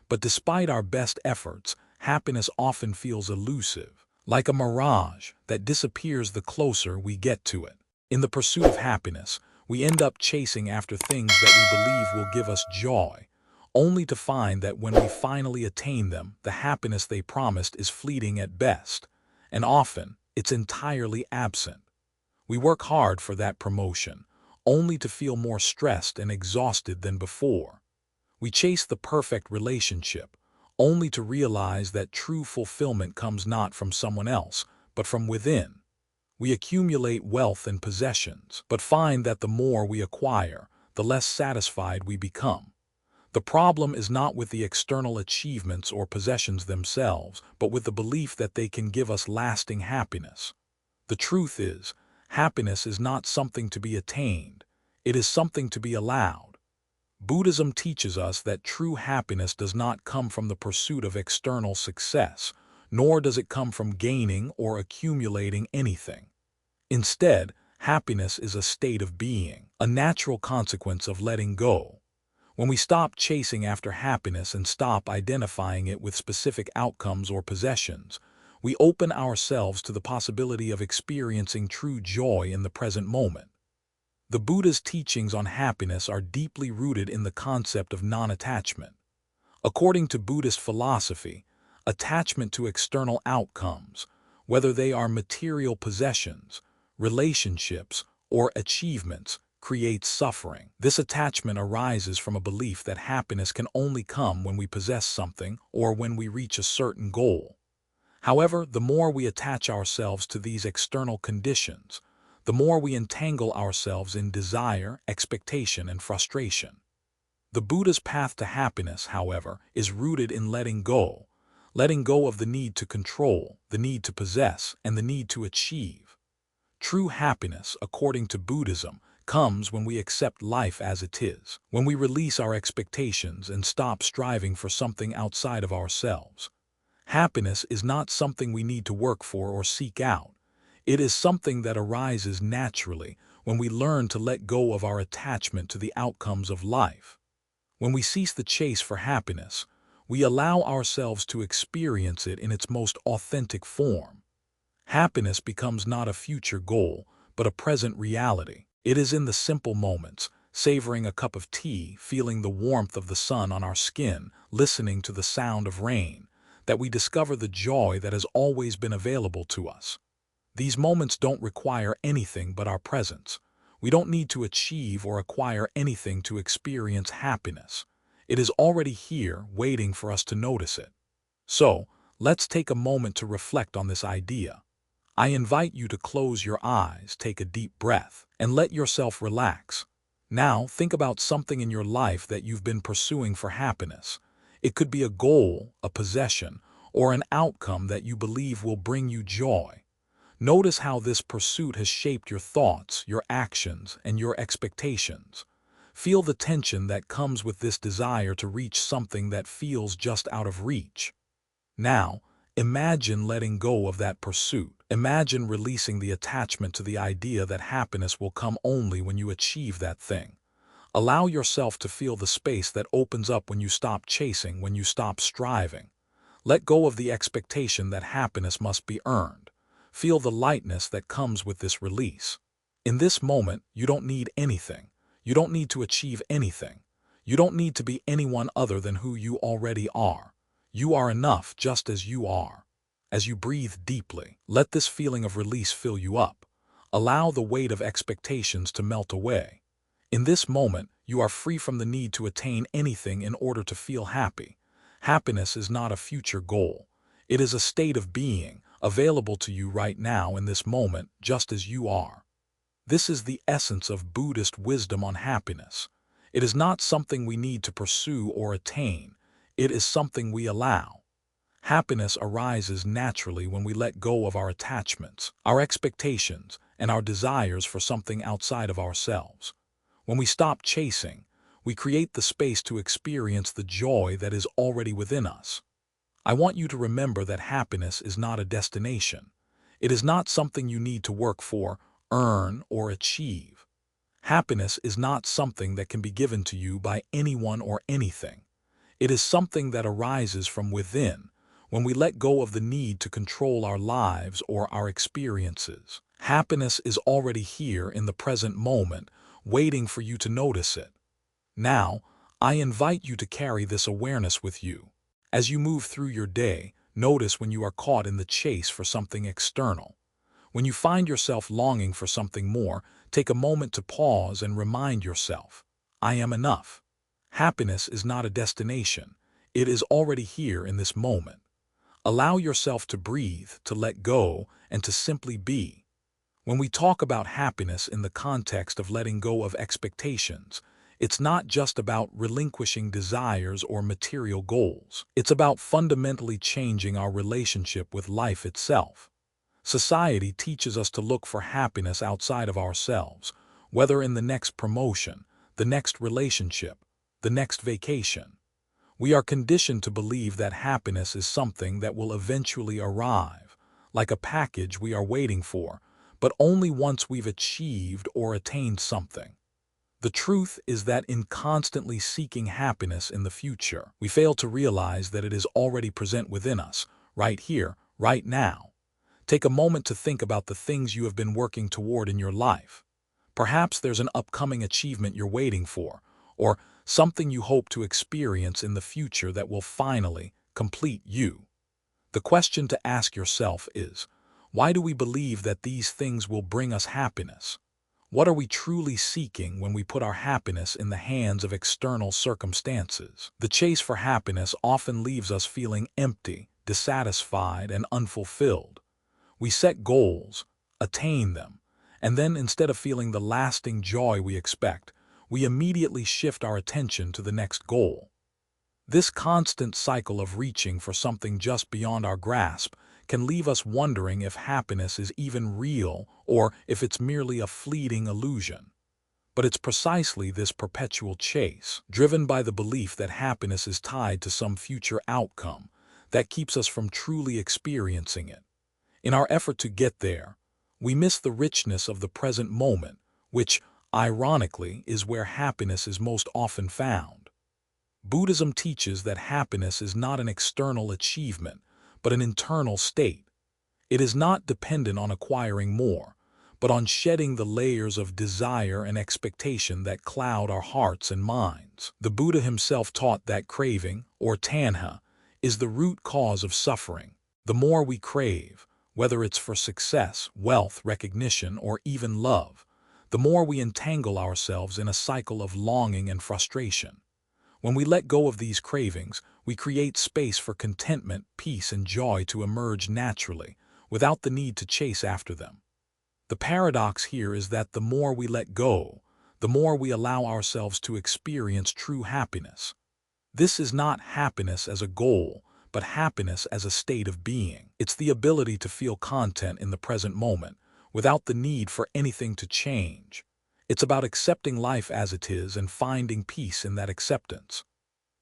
But despite our best efforts, happiness often feels elusive, like a mirage that disappears the closer we get to it. In the pursuit of happiness, we end up chasing after things that we believe will give us joy, only to find that when we finally attain them, the happiness they promised is fleeting at best, and often it's entirely absent. We work hard for that promotion, only to feel more stressed and exhausted than before. We chase the perfect relationship, only to realize that true fulfillment comes not from someone else, but from within. We accumulate wealth and possessions, but find that the more we acquire, the less satisfied we become. The problem is not with the external achievements or possessions themselves, but with the belief that they can give us lasting happiness. The truth is, happiness is not something to be attained, it is something to be allowed. Buddhism teaches us that true happiness does not come from the pursuit of external success, nor does it come from gaining or accumulating anything. Instead, happiness is a state of being, a natural consequence of letting go. When we stop chasing after happiness and stop identifying it with specific outcomes or possessions, we open ourselves to the possibility of experiencing true joy in the present moment. The Buddha's teachings on happiness are deeply rooted in the concept of non-attachment. According to Buddhist philosophy, attachment to external outcomes, whether they are material possessions, relationships, or achievements, creates suffering. This attachment arises from a belief that happiness can only come when we possess something or when we reach a certain goal. However, the more we attach ourselves to these external conditions, the more we entangle ourselves in desire, expectation, and frustration. The Buddha's path to happiness, however, is rooted in letting go of the need to control, the need to possess, and the need to achieve. True happiness, according to Buddhism, comes when we accept life as it is, when we release our expectations and stop striving for something outside of ourselves. Happiness is not something we need to work for or seek out. It is something that arises naturally when we learn to let go of our attachment to the outcomes of life. When we cease the chase for happiness, we allow ourselves to experience it in its most authentic form. Happiness becomes not a future goal, but a present reality. It is in the simple moments, savoring a cup of tea, feeling the warmth of the sun on our skin, listening to the sound of rain, that we discover the joy that has always been available to us. These moments don't require anything but our presence. We don't need to achieve or acquire anything to experience happiness. It is already here, waiting for us to notice it. So, let's take a moment to reflect on this idea. I invite you to close your eyes, take a deep breath, and let yourself relax. Now, think about something in your life that you've been pursuing for happiness. It could be a goal, a possession, or an outcome that you believe will bring you joy. Notice how this pursuit has shaped your thoughts, your actions, and your expectations. Feel the tension that comes with this desire to reach something that feels just out of reach. Now, imagine letting go of that pursuit. Imagine releasing the attachment to the idea that happiness will come only when you achieve that thing. Allow yourself to feel the space that opens up when you stop chasing, when you stop striving. Let go of the expectation that happiness must be earned. Feel the lightness that comes with this release. In this moment, you don't need anything. You don't need to achieve anything. You don't need to be anyone other than who you already are. You are enough just as you are. As you breathe deeply, let this feeling of release fill you up. Allow the weight of expectations to melt away. In this moment, you are free from the need to attain anything in order to feel happy. Happiness is not a future goal. It is a state of being, available to you right now in this moment, just as you are. This is the essence of Buddhist wisdom on happiness. It is not something we need to pursue or attain. It is something we allow. Happiness arises naturally when we let go of our attachments, our expectations, and our desires for something outside of ourselves. When we stop chasing, we create the space to experience the joy that is already within us. I want you to remember that happiness is not a destination. It is not something you need to work for, earn, or achieve. Happiness is not something that can be given to you by anyone or anything. It is something that arises from within, when we let go of the need to control our lives or our experiences. Happiness is already here in the present moment, waiting for you to notice it. Now, I invite you to carry this awareness with you. As you move through your day, notice when you are caught in the chase for something external. When you find yourself longing for something more, take a moment to pause and remind yourself, I am enough. Happiness is not a destination. It is already here in this moment. Allow yourself to breathe, to let go, and to simply be. When we talk about happiness in the context of letting go of expectations, it's not just about relinquishing desires or material goals. It's about fundamentally changing our relationship with life itself. Society teaches us to look for happiness outside of ourselves, whether in the next promotion, the next relationship, the next vacation. We are conditioned to believe that happiness is something that will eventually arrive, like a package we are waiting for, but only once we've achieved or attained something. The truth is that in constantly seeking happiness in the future, we fail to realize that it is already present within us, right here, right now. Take a moment to think about the things you have been working toward in your life. Perhaps there's an upcoming achievement you're waiting for, or something you hope to experience in the future that will finally complete you. The question to ask yourself is, why do we believe that these things will bring us happiness? What are we truly seeking when we put our happiness in the hands of external circumstances? The chase for happiness often leaves us feeling empty, dissatisfied, and unfulfilled. We set goals, attain them, and then instead of feeling the lasting joy we expect, we immediately shift our attention to the next goal. This constant cycle of reaching for something just beyond our grasp can leave us wondering if happiness is even real or if it's merely a fleeting illusion. But it's precisely this perpetual chase, driven by the belief that happiness is tied to some future outcome, that keeps us from truly experiencing it. In our effort to get there, we miss the richness of the present moment, which, ironically, is where happiness is most often found. Buddhism teaches that happiness is not an external achievement, but an internal state. It is not dependent on acquiring more, but on shedding the layers of desire and expectation that cloud our hearts and minds. The Buddha himself taught that craving, or tanha, is the root cause of suffering. The more we crave, whether it's for success, wealth, recognition, or even love, the more we entangle ourselves in a cycle of longing and frustration. When we let go of these cravings, we create space for contentment, peace, and joy to emerge naturally, without the need to chase after them. The paradox here is that the more we let go, the more we allow ourselves to experience true happiness. This is not happiness as a goal, but happiness as a state of being. It's the ability to feel content in the present moment, without the need for anything to change. It's about accepting life as it is and finding peace in that acceptance.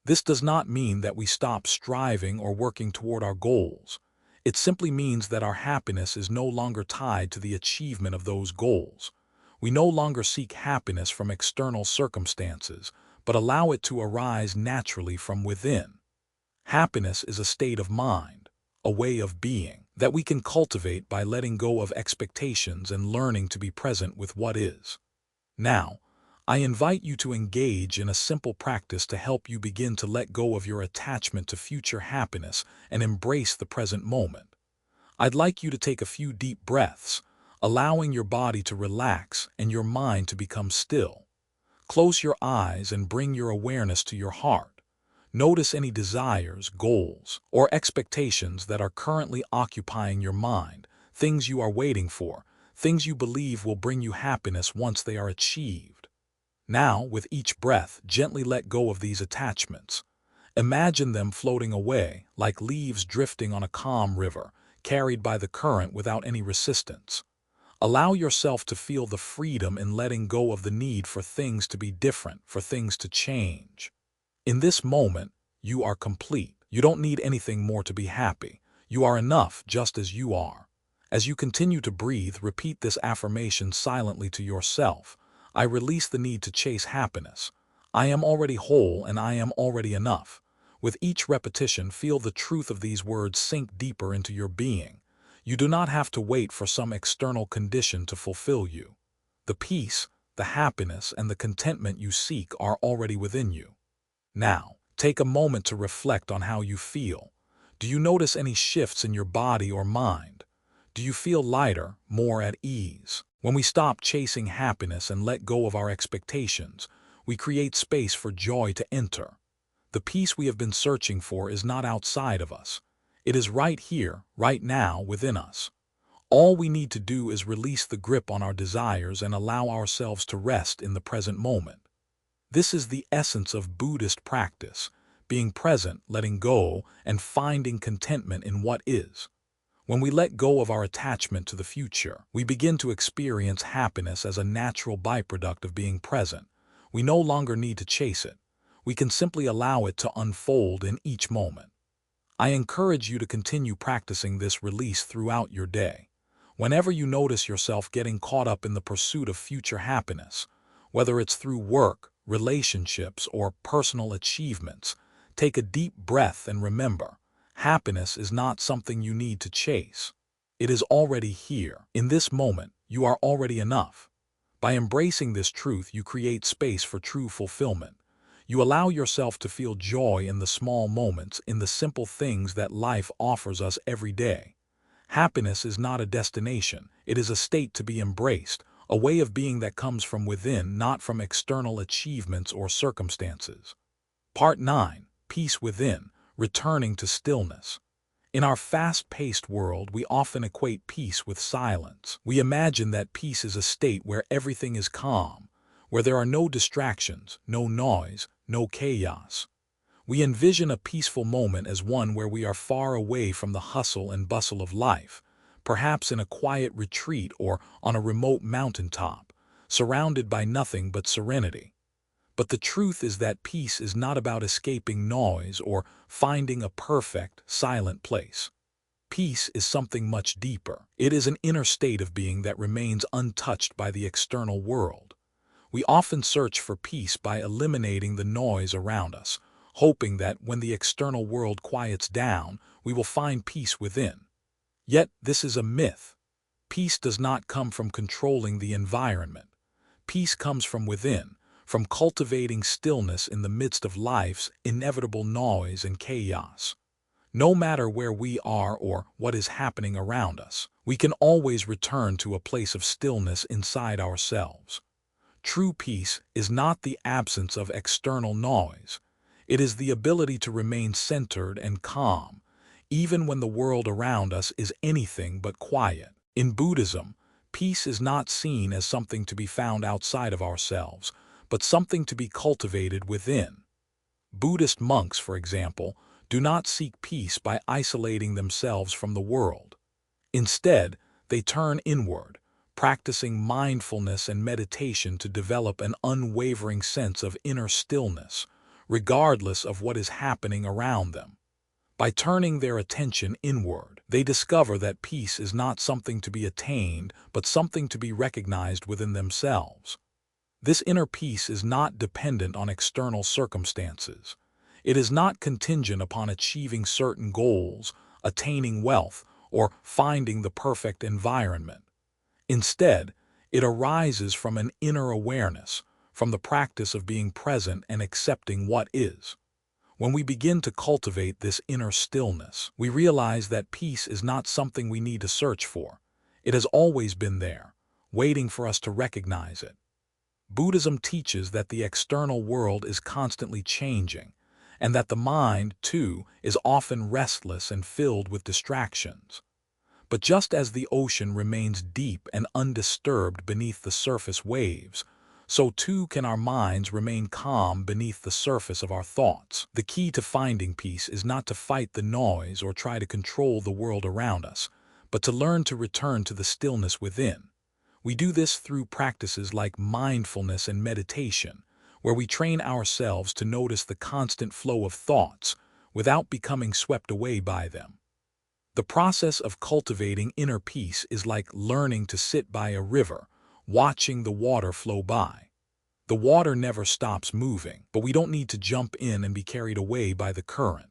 This does not mean that we stop striving or working toward our goals. It simply means that our happiness is no longer tied to the achievement of those goals. We no longer seek happiness from external circumstances, but allow it to arise naturally from within. Happiness is a state of mind, a way of being, that we can cultivate by letting go of expectations and learning to be present with what is. Now, I invite you to engage in a simple practice to help you begin to let go of your attachment to future happiness and embrace the present moment. I'd like you to take a few deep breaths, allowing your body to relax and your mind to become still. Close your eyes and bring your awareness to your heart. Notice any desires, goals, or expectations that are currently occupying your mind, things you are waiting for, things you believe will bring you happiness once they are achieved. Now, with each breath, gently let go of these attachments. Imagine them floating away, like leaves drifting on a calm river, carried by the current without any resistance. Allow yourself to feel the freedom in letting go of the need for things to be different, for things to change. In this moment, you are complete. You don't need anything more to be happy. You are enough just as you are. As you continue to breathe, repeat this affirmation silently to yourself. I release the need to chase happiness. I am already whole and I am already enough. With each repetition, feel the truth of these words sink deeper into your being. You do not have to wait for some external condition to fulfill you. The peace, the happiness, and the contentment you seek are already within you. Now, take a moment to reflect on how you feel. Do you notice any shifts in your body or mind? Do you feel lighter, more at ease? When we stop chasing happiness and let go of our expectations, we create space for joy to enter. The peace we have been searching for is not outside of us. It is right here, right now, within us. All we need to do is release the grip on our desires and allow ourselves to rest in the present moment. This is the essence of Buddhist practice, being present, letting go, and finding contentment in what is. When we let go of our attachment to the future, we begin to experience happiness as a natural byproduct of being present. We no longer need to chase it. We can simply allow it to unfold in each moment. I encourage you to continue practicing this release throughout your day. Whenever you notice yourself getting caught up in the pursuit of future happiness, whether it's through work, relationships, or personal achievements, take a deep breath and remember, happiness is not something you need to chase. It is already here. In this moment, you are already enough. By embracing this truth, you create space for true fulfillment. You allow yourself to feel joy in the small moments, in the simple things that life offers us every day. Happiness is not a destination. It is a state to be embraced, a way of being that comes from within, not from external achievements or circumstances. Part 9. Peace Within. Returning to stillness. In our fast-paced world, we often equate peace with silence. We imagine that peace is a state where everything is calm, where there are no distractions, no noise, no chaos. We envision a peaceful moment as one where we are far away from the hustle and bustle of life, perhaps in a quiet retreat or on a remote mountaintop, surrounded by nothing but serenity. But the truth is that peace is not about escaping noise or finding a perfect, silent place. Peace is something much deeper. It is an inner state of being that remains untouched by the external world. We often search for peace by eliminating the noise around us, hoping that when the external world quiets down, we will find peace within. Yet this is a myth. Peace does not come from controlling the environment. Peace comes from within, from cultivating stillness in the midst of life's inevitable noise and chaos. No matter where we are or what is happening around us, we can always return to a place of stillness inside ourselves. True peace is not the absence of external noise. It is the ability to remain centered and calm, even when the world around us is anything but quiet. In Buddhism, peace is not seen as something to be found outside of ourselves, but something to be cultivated within. Buddhist monks, for example, do not seek peace by isolating themselves from the world. Instead, they turn inward, practicing mindfulness and meditation to develop an unwavering sense of inner stillness, regardless of what is happening around them. By turning their attention inward, they discover that peace is not something to be attained, but something to be recognized within themselves. This inner peace is not dependent on external circumstances. It is not contingent upon achieving certain goals, attaining wealth, or finding the perfect environment. Instead, it arises from an inner awareness, from the practice of being present and accepting what is. When we begin to cultivate this inner stillness, we realize that peace is not something we need to search for. It has always been there, waiting for us to recognize it. Buddhism teaches that the external world is constantly changing, and that the mind, too, is often restless and filled with distractions. But just as the ocean remains deep and undisturbed beneath the surface waves, so too can our minds remain calm beneath the surface of our thoughts. The key to finding peace is not to fight the noise or try to control the world around us, but to learn to return to the stillness within. We do this through practices like mindfulness and meditation, where we train ourselves to notice the constant flow of thoughts without becoming swept away by them. The process of cultivating inner peace is like learning to sit by a river, watching the water flow by. The water never stops moving, but we don't need to jump in and be carried away by the current.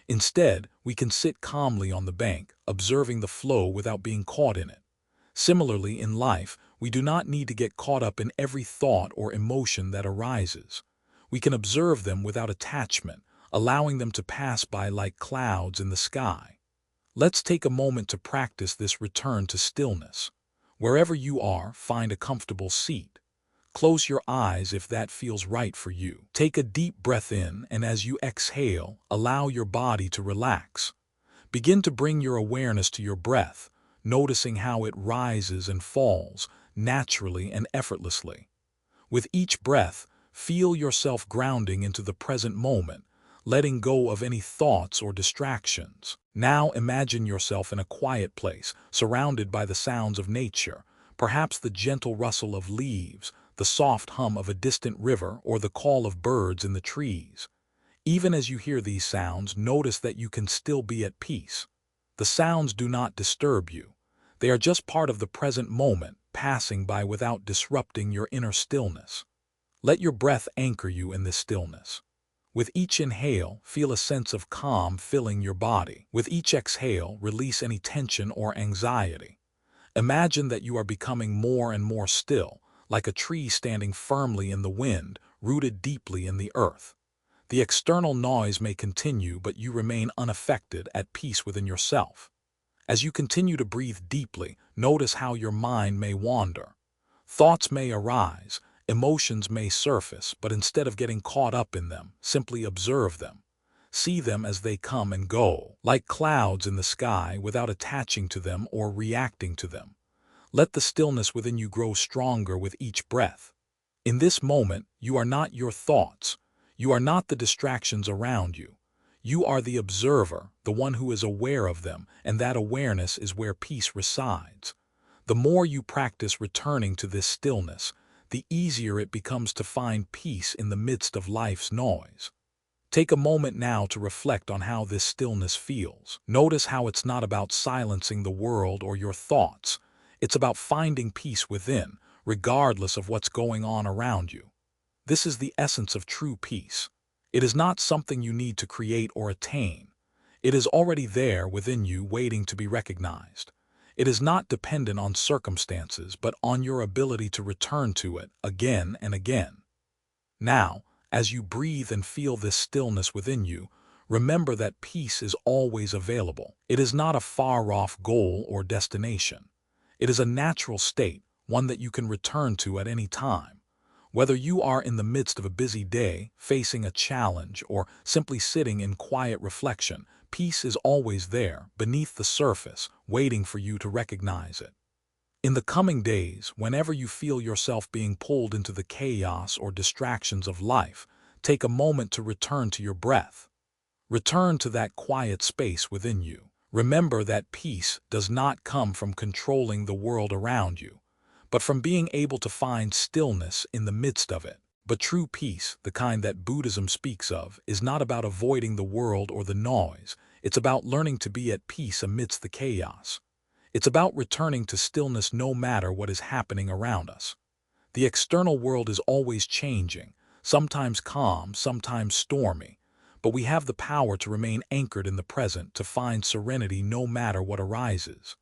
Instead, we can sit calmly on the bank, observing the flow without being caught in it. Similarly, in life, we do not need to get caught up in every thought or emotion that arises. We can observe them without attachment, allowing them to pass by like clouds in the sky. Let's take a moment to practice this return to stillness. Wherever you are, find a comfortable seat. Close your eyes if that feels right for you. Take a deep breath in, and as you exhale, allow your body to relax. Begin to bring your awareness to your breath, noticing how it rises and falls, naturally and effortlessly. With each breath, feel yourself grounding into the present moment, letting go of any thoughts or distractions. Now imagine yourself in a quiet place, surrounded by the sounds of nature, perhaps the gentle rustle of leaves, the soft hum of a distant river, or the call of birds in the trees. Even as you hear these sounds, notice that you can still be at peace. The sounds do not disturb you. They are just part of the present moment, passing by without disrupting your inner stillness. Let your breath anchor you in this stillness. With each inhale, feel a sense of calm filling your body. With each exhale, release any tension or anxiety. Imagine that you are becoming more and more still, like a tree standing firmly in the wind, rooted deeply in the earth. The external noise may continue, but you remain unaffected, at peace within yourself. As you continue to breathe deeply, notice how your mind may wander. Thoughts may arise, emotions may surface, but instead of getting caught up in them, simply observe them. See them as they come and go, like clouds in the sky, without attaching to them or reacting to them. Let the stillness within you grow stronger with each breath. In this moment, you are not your thoughts. You are not the distractions around you. You are the observer, the one who is aware of them, and that awareness is where peace resides. The more you practice returning to this stillness, the easier it becomes to find peace in the midst of life's noise. Take a moment now to reflect on how this stillness feels. Notice how it's not about silencing the world or your thoughts. It's about finding peace within, regardless of what's going on around you. This is the essence of true peace. It is not something you need to create or attain. It is already there within you, waiting to be recognized. It is not dependent on circumstances, but on your ability to return to it again and again. Now, as you breathe and feel this stillness within you, remember that peace is always available. It is not a far-off goal or destination. It is a natural state, one that you can return to at any time. Whether you are in the midst of a busy day, facing a challenge, or simply sitting in quiet reflection, peace is always there, beneath the surface, waiting for you to recognize it. In the coming days, whenever you feel yourself being pulled into the chaos or distractions of life, take a moment to return to your breath. Return to that quiet space within you. Remember that peace does not come from controlling the world around you, but from being able to find stillness in the midst of it. But true peace, the kind that Buddhism speaks of, is not about avoiding the world or the noise. It's about learning to be at peace amidst the chaos. It's about returning to stillness no matter what is happening around us. The external world is always changing, sometimes calm, sometimes stormy, but we have the power to remain anchored in the present, to find serenity no matter what arises.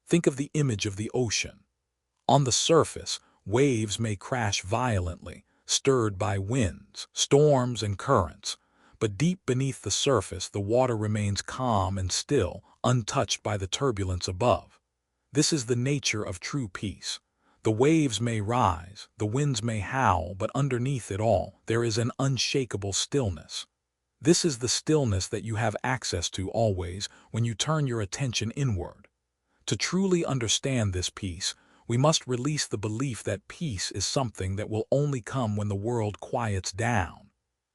Think of the image of the ocean. On the surface, waves may crash violently, stirred by winds, storms, and currents, but deep beneath the surface, the water remains calm and still, untouched by the turbulence above. This is the nature of true peace. The waves may rise, the winds may howl, but underneath it all, there is an unshakable stillness. This is the stillness that you have access to always when you turn your attention inward. To truly understand this peace, we must release the belief that peace is something that will only come when the world quiets down.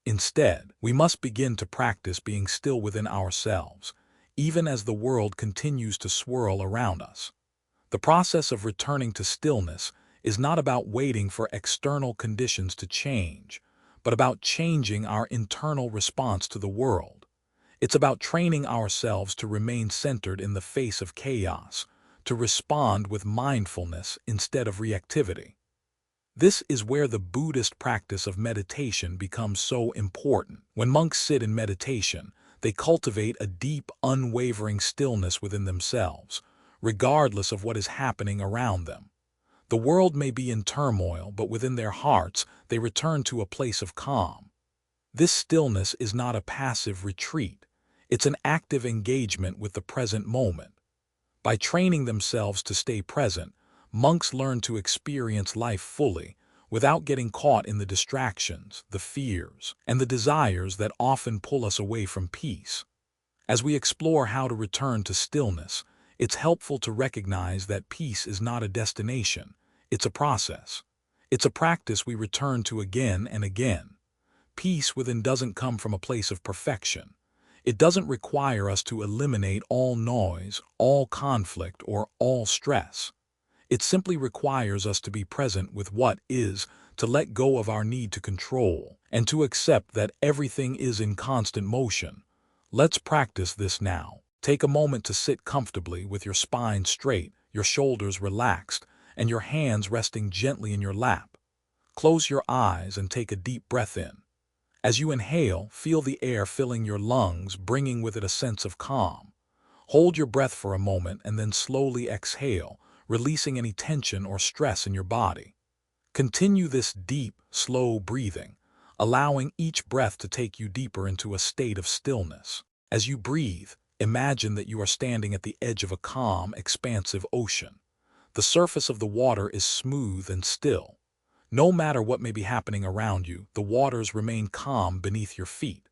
Instead, we must begin to practice being still within ourselves, even as the world continues to swirl around us. The process of returning to stillness is not about waiting for external conditions to change, but about changing our internal response to the world. It's about training ourselves to remain centered in the face of chaos, to respond with mindfulness instead of reactivity. This is where the Buddhist practice of meditation becomes so important. When monks sit in meditation, they cultivate a deep, unwavering stillness within themselves, regardless of what is happening around them. The world may be in turmoil, but within their hearts, they return to a place of calm. This stillness is not a passive retreat. It's an active engagement with the present moment. By training themselves to stay present, monks learn to experience life fully, without getting caught in the distractions, the fears, and the desires that often pull us away from peace. As we explore how to return to stillness, it's helpful to recognize that peace is not a destination, it's a process. It's a practice we return to again and again. Peace within doesn't come from a place of perfection. It doesn't require us to eliminate all noise, all conflict, or all stress. It simply requires us to be present with what is, to let go of our need to control, and to accept that everything is in constant motion. Let's practice this now. Take a moment to sit comfortably with your spine straight, your shoulders relaxed, and your hands resting gently in your lap. Close your eyes and take a deep breath in. As you inhale, feel the air filling your lungs, bringing with it a sense of calm. Hold your breath for a moment and then slowly exhale, releasing any tension or stress in your body. Continue this deep, slow breathing, allowing each breath to take you deeper into a state of stillness. As you breathe, imagine that you are standing at the edge of a calm, expansive ocean. The surface of the water is smooth and still. No matter what may be happening around you, the waters remain calm beneath your feet.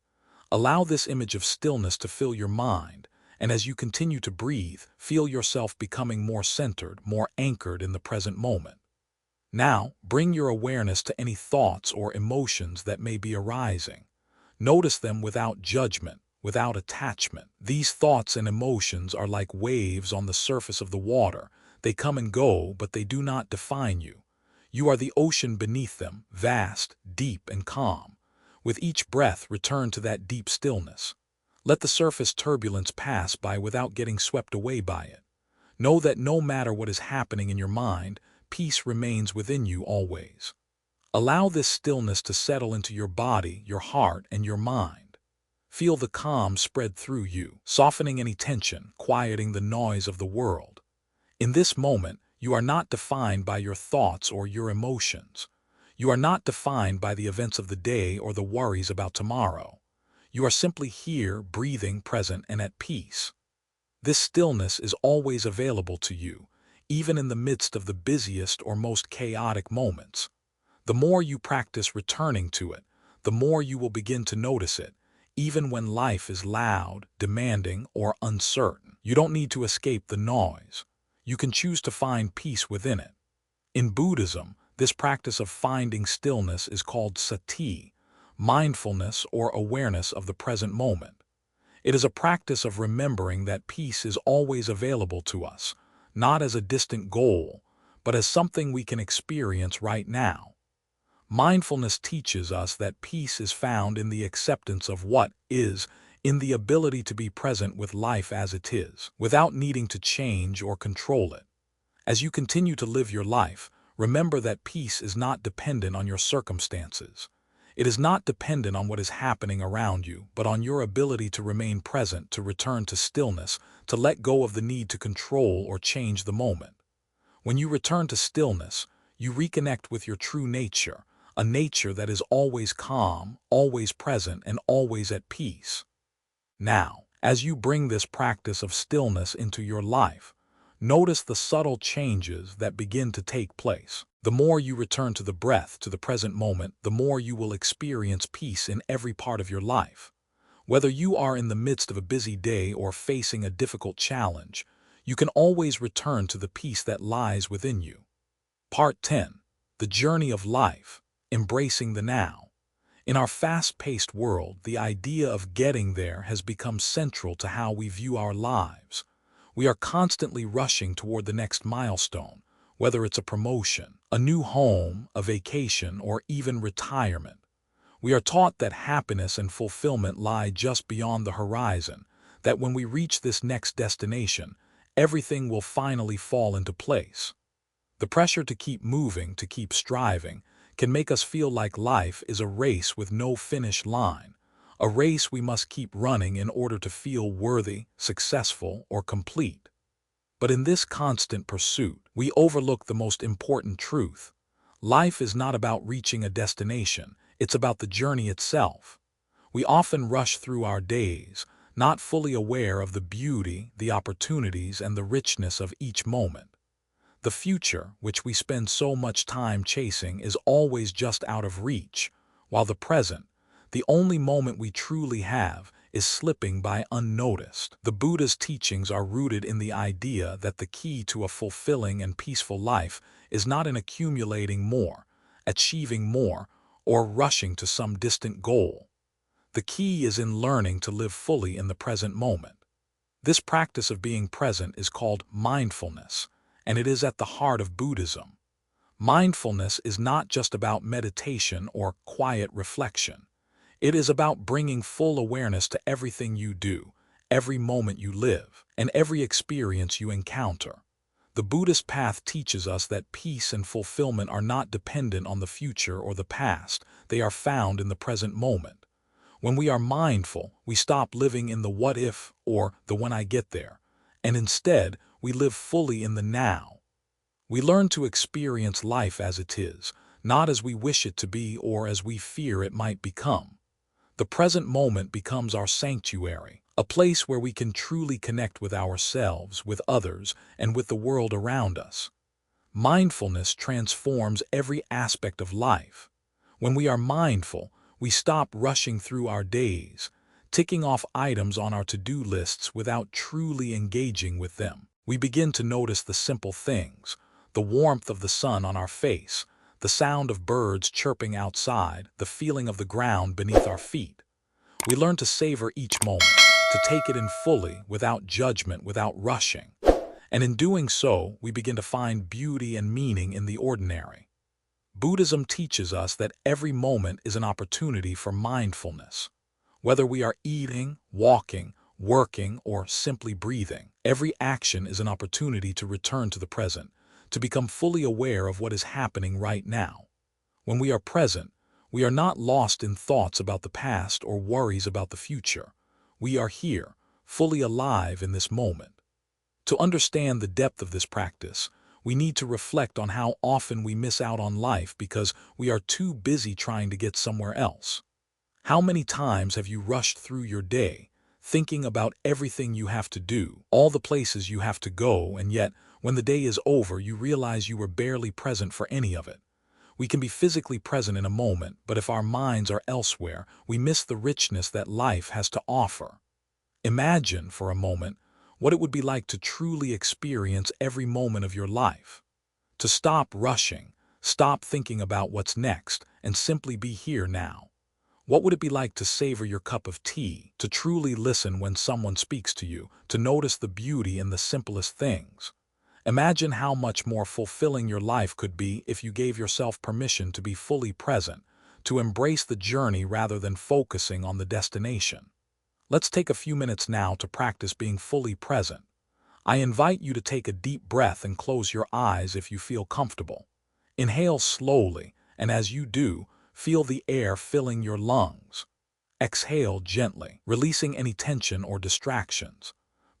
Allow this image of stillness to fill your mind, and as you continue to breathe, feel yourself becoming more centered, more anchored in the present moment. Now, bring your awareness to any thoughts or emotions that may be arising. Notice them without judgment, without attachment. These thoughts and emotions are like waves on the surface of the water. They come and go, but they do not define you. You are the ocean beneath them, vast, deep, and calm. With each breath, return to that deep stillness. Let the surface turbulence pass by without getting swept away by it. Know that no matter what is happening in your mind, peace remains within you always. Allow this stillness to settle into your body, your heart, and your mind. Feel the calm spread through you, softening any tension, quieting the noise of the world. In this moment, you are not defined by your thoughts or your emotions. You are not defined by the events of the day or the worries about tomorrow. You are simply here, breathing, present, and at peace. This stillness is always available to you, even in the midst of the busiest or most chaotic moments. The more you practice returning to it, the more you will begin to notice it, even when life is loud, demanding, or uncertain. You don't need to escape the noise. You can choose to find peace within it. In Buddhism, this practice of finding stillness is called sati, mindfulness or awareness of the present moment. It is a practice of remembering that peace is always available to us, not as a distant goal, but as something we can experience right now. Mindfulness teaches us that peace is found in the acceptance of what is, in the ability to be present with life as it is, without needing to change or control it. As you continue to live your life, remember that peace is not dependent on your circumstances. It is not dependent on what is happening around you, but on your ability to remain present, to return to stillness, to let go of the need to control or change the moment. When you return to stillness, you reconnect with your true nature, a nature that is always calm, always present, and always at peace. Now, as you bring this practice of stillness into your life, notice the subtle changes that begin to take place. The more you return to the breath, to the present moment, the more you will experience peace in every part of your life. Whether you are in the midst of a busy day or facing a difficult challenge, you can always return to the peace that lies within you. Part 10. The Journey of Life. Embracing the now. In our fast-paced world, the idea of getting there has become central to how we view our lives. We are constantly rushing toward the next milestone, whether it's a promotion, a new home, a vacation, or even retirement. We are taught that happiness and fulfillment lie just beyond the horizon, that when we reach this next destination, everything will finally fall into place. The pressure to keep moving, to keep striving, can make us feel like life is a race with no finish line, a race we must keep running in order to feel worthy, successful, or complete. But in this constant pursuit, we overlook the most important truth. Life is not about reaching a destination, it's about the journey itself. We often rush through our days, not fully aware of the beauty, the opportunities, and the richness of each moment. The future, which we spend so much time chasing, is always just out of reach, while the present, the only moment we truly have, is slipping by unnoticed. The Buddha's teachings are rooted in the idea that the key to a fulfilling and peaceful life is not in accumulating more, achieving more, or rushing to some distant goal. The key is in learning to live fully in the present moment. This practice of being present is called mindfulness, and it is at the heart of Buddhism. Mindfulness is not just about meditation or quiet reflection. It is about bringing full awareness to everything you do, every moment you live, and every experience you encounter. The Buddhist path teaches us that peace and fulfillment are not dependent on the future or the past. They are found in the present moment. When we are mindful, we stop living in the what if or the when I get there, and instead, we live fully in the now. We learn to experience life as it is, not as we wish it to be or as we fear it might become. The present moment becomes our sanctuary, a place where we can truly connect with ourselves, with others, and with the world around us. Mindfulness transforms every aspect of life. When we are mindful, we stop rushing through our days, ticking off items on our to-do lists without truly engaging with them. We begin to notice the simple things, the warmth of the sun on our face, the sound of birds chirping outside, the feeling of the ground beneath our feet. We learn to savor each moment, to take it in fully, without judgment, without rushing. And in doing so, we begin to find beauty and meaning in the ordinary. Buddhism teaches us that every moment is an opportunity for mindfulness. Whether we are eating, walking, working, or simply breathing, every action is an opportunity to return to the present, to become fully aware of what is happening right now. When we are present, we are not lost in thoughts about the past or worries about the future. We are here, fully alive in this moment. To understand the depth of this practice, we need to reflect on how often we miss out on life because we are too busy trying to get somewhere else. How many times have you rushed through your day, thinking about everything you have to do, all the places you have to go, and yet, when the day is over, you realize you were barely present for any of it? We can be physically present in a moment, but if our minds are elsewhere, we miss the richness that life has to offer. Imagine, for a moment, what it would be like to truly experience every moment of your life. To stop rushing, stop thinking about what's next, and simply be here now. What would it be like to savor your cup of tea, to truly listen when someone speaks to you, to notice the beauty in the simplest things? Imagine how much more fulfilling your life could be if you gave yourself permission to be fully present, to embrace the journey rather than focusing on the destination. Let's take a few minutes now to practice being fully present. I invite you to take a deep breath and close your eyes if you feel comfortable. Inhale slowly, and as you do, feel the air filling your lungs. Exhale gently, releasing any tension or distractions.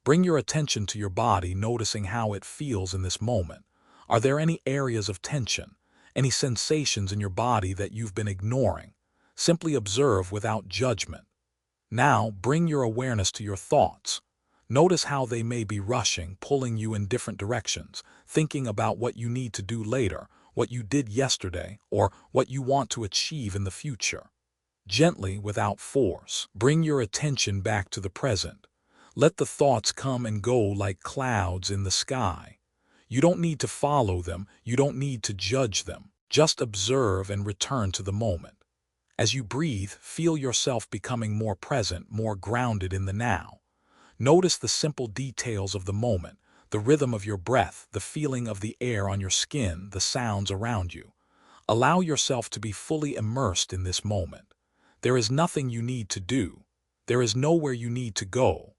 Bring your attention to your body, noticing how it feels in this moment. Are there any areas of tension, any sensations in your body that you've been ignoring? Simply observe without judgment. Now, bring your awareness to your thoughts. Notice how they may be rushing, pulling you in different directions, thinking about what you need to do later, what you did yesterday, or what you want to achieve in the future. Gently, without force, bring your attention back to the present. Let the thoughts come and go like clouds in the sky. You don't need to follow them, you don't need to judge them. Just observe and return to the moment. As you breathe, feel yourself becoming more present, more grounded in the now. Notice the simple details of the moment, the rhythm of your breath, the feeling of the air on your skin, the sounds around you. Allow yourself to be fully immersed in this moment. There is nothing you need to do. There is nowhere you need to go.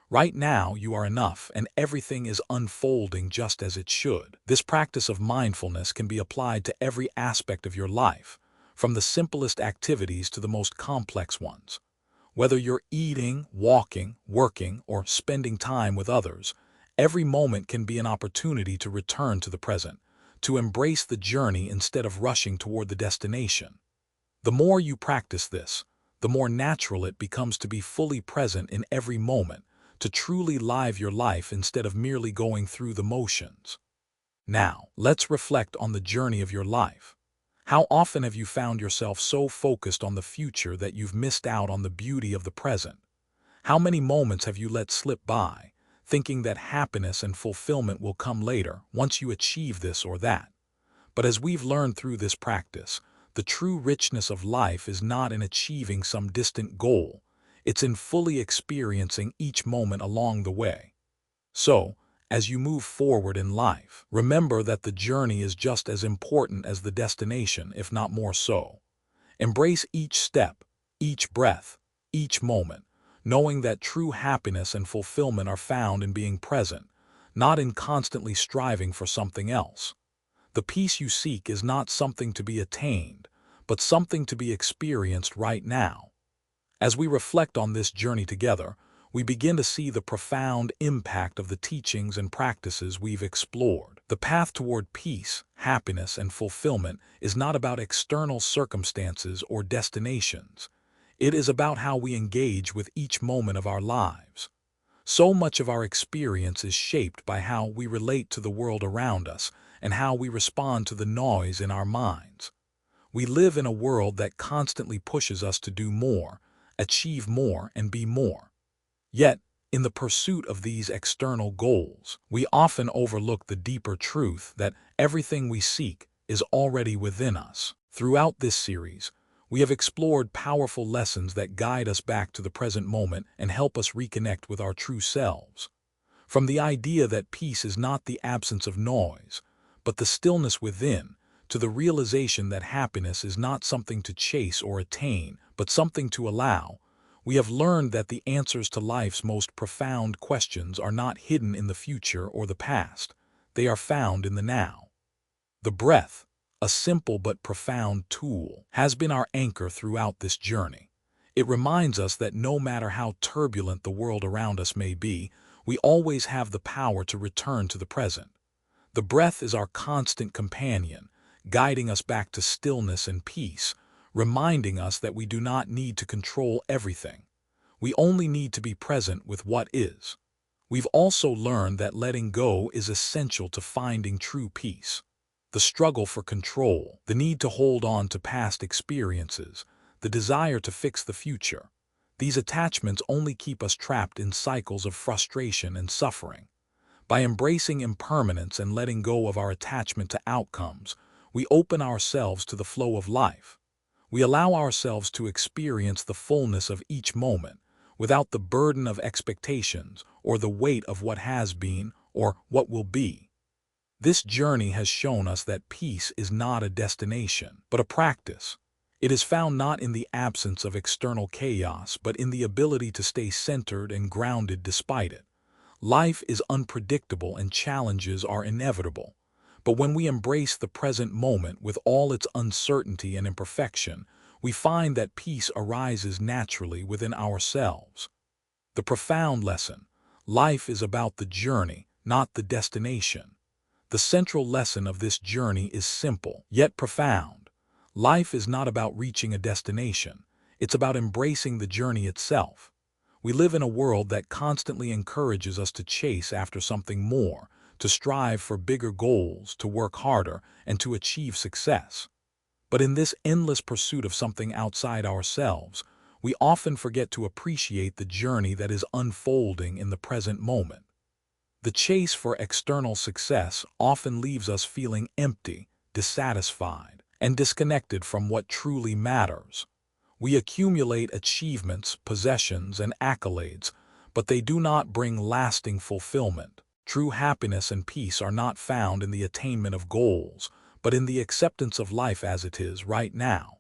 Right now, you are enough, and everything is unfolding just as it should. This practice of mindfulness can be applied to every aspect of your life, from the simplest activities to the most complex ones. Whether you're eating, walking, working, or spending time with others, every moment can be an opportunity to return to the present, to embrace the journey instead of rushing toward the destination. The more you practice this, the more natural it becomes to be fully present in every moment, to truly live your life instead of merely going through the motions. Now, let's reflect on the journey of your life. How often have you found yourself so focused on the future that you've missed out on the beauty of the present? How many moments have you let slip by, thinking that happiness and fulfillment will come later, once you achieve this or that? But as we've learned through this practice, the true richness of life is not in achieving some distant goal. It's in fully experiencing each moment along the way. So, as you move forward in life, remember that the journey is just as important as the destination, if not more so. Embrace each step, each breath, each moment, knowing that true happiness and fulfillment are found in being present, not in constantly striving for something else. The peace you seek is not something to be attained, but something to be experienced right now. As we reflect on this journey together, we begin to see the profound impact of the teachings and practices we've explored. The path toward peace, happiness, and fulfillment is not about external circumstances or destinations. It is about how we engage with each moment of our lives. So much of our experience is shaped by how we relate to the world around us and how we respond to the noise in our minds. We live in a world that constantly pushes us to do more, achieve more, and be more. Yet, in the pursuit of these external goals, we often overlook the deeper truth that everything we seek is already within us. Throughout this series, we have explored powerful lessons that guide us back to the present moment and help us reconnect with our true selves. From the idea that peace is not the absence of noise, but the stillness within, to the realization that happiness is not something to chase or attain, but something to allow, we have learned that the answers to life's most profound questions are not hidden in the future or the past. They are found in the now. The breath, a simple but profound tool, has been our anchor throughout this journey. It reminds us that no matter how turbulent the world around us may be, we always have the power to return to the present. The breath is our constant companion, guiding us back to stillness and peace, reminding us that we do not need to control everything. We only need to be present with what is. We've also learned that letting go is essential to finding true peace. The struggle for control, the need to hold on to past experiences, the desire to fix the future. These attachments only keep us trapped in cycles of frustration and suffering. By embracing impermanence and letting go of our attachment to outcomes, we open ourselves to the flow of life. We allow ourselves to experience the fullness of each moment, without the burden of expectations or the weight of what has been or what will be. This journey has shown us that peace is not a destination, but a practice. It is found not in the absence of external chaos, but in the ability to stay centered and grounded despite it. Life is unpredictable and challenges are inevitable. But when we embrace the present moment with all its uncertainty and imperfection, we find that peace arises naturally within ourselves. The profound lesson: life is about the journey, not the destination. The central lesson of this journey is simple, yet profound. Life is not about reaching a destination. It's about embracing the journey itself. We live in a world that constantly encourages us to chase after something more, to strive for bigger goals, to work harder, and to achieve success. But in this endless pursuit of something outside ourselves, we often forget to appreciate the journey that is unfolding in the present moment. The chase for external success often leaves us feeling empty, dissatisfied, and disconnected from what truly matters. We accumulate achievements, possessions, and accolades, but they do not bring lasting fulfillment. True happiness and peace are not found in the attainment of goals, but in the acceptance of life as it is right now.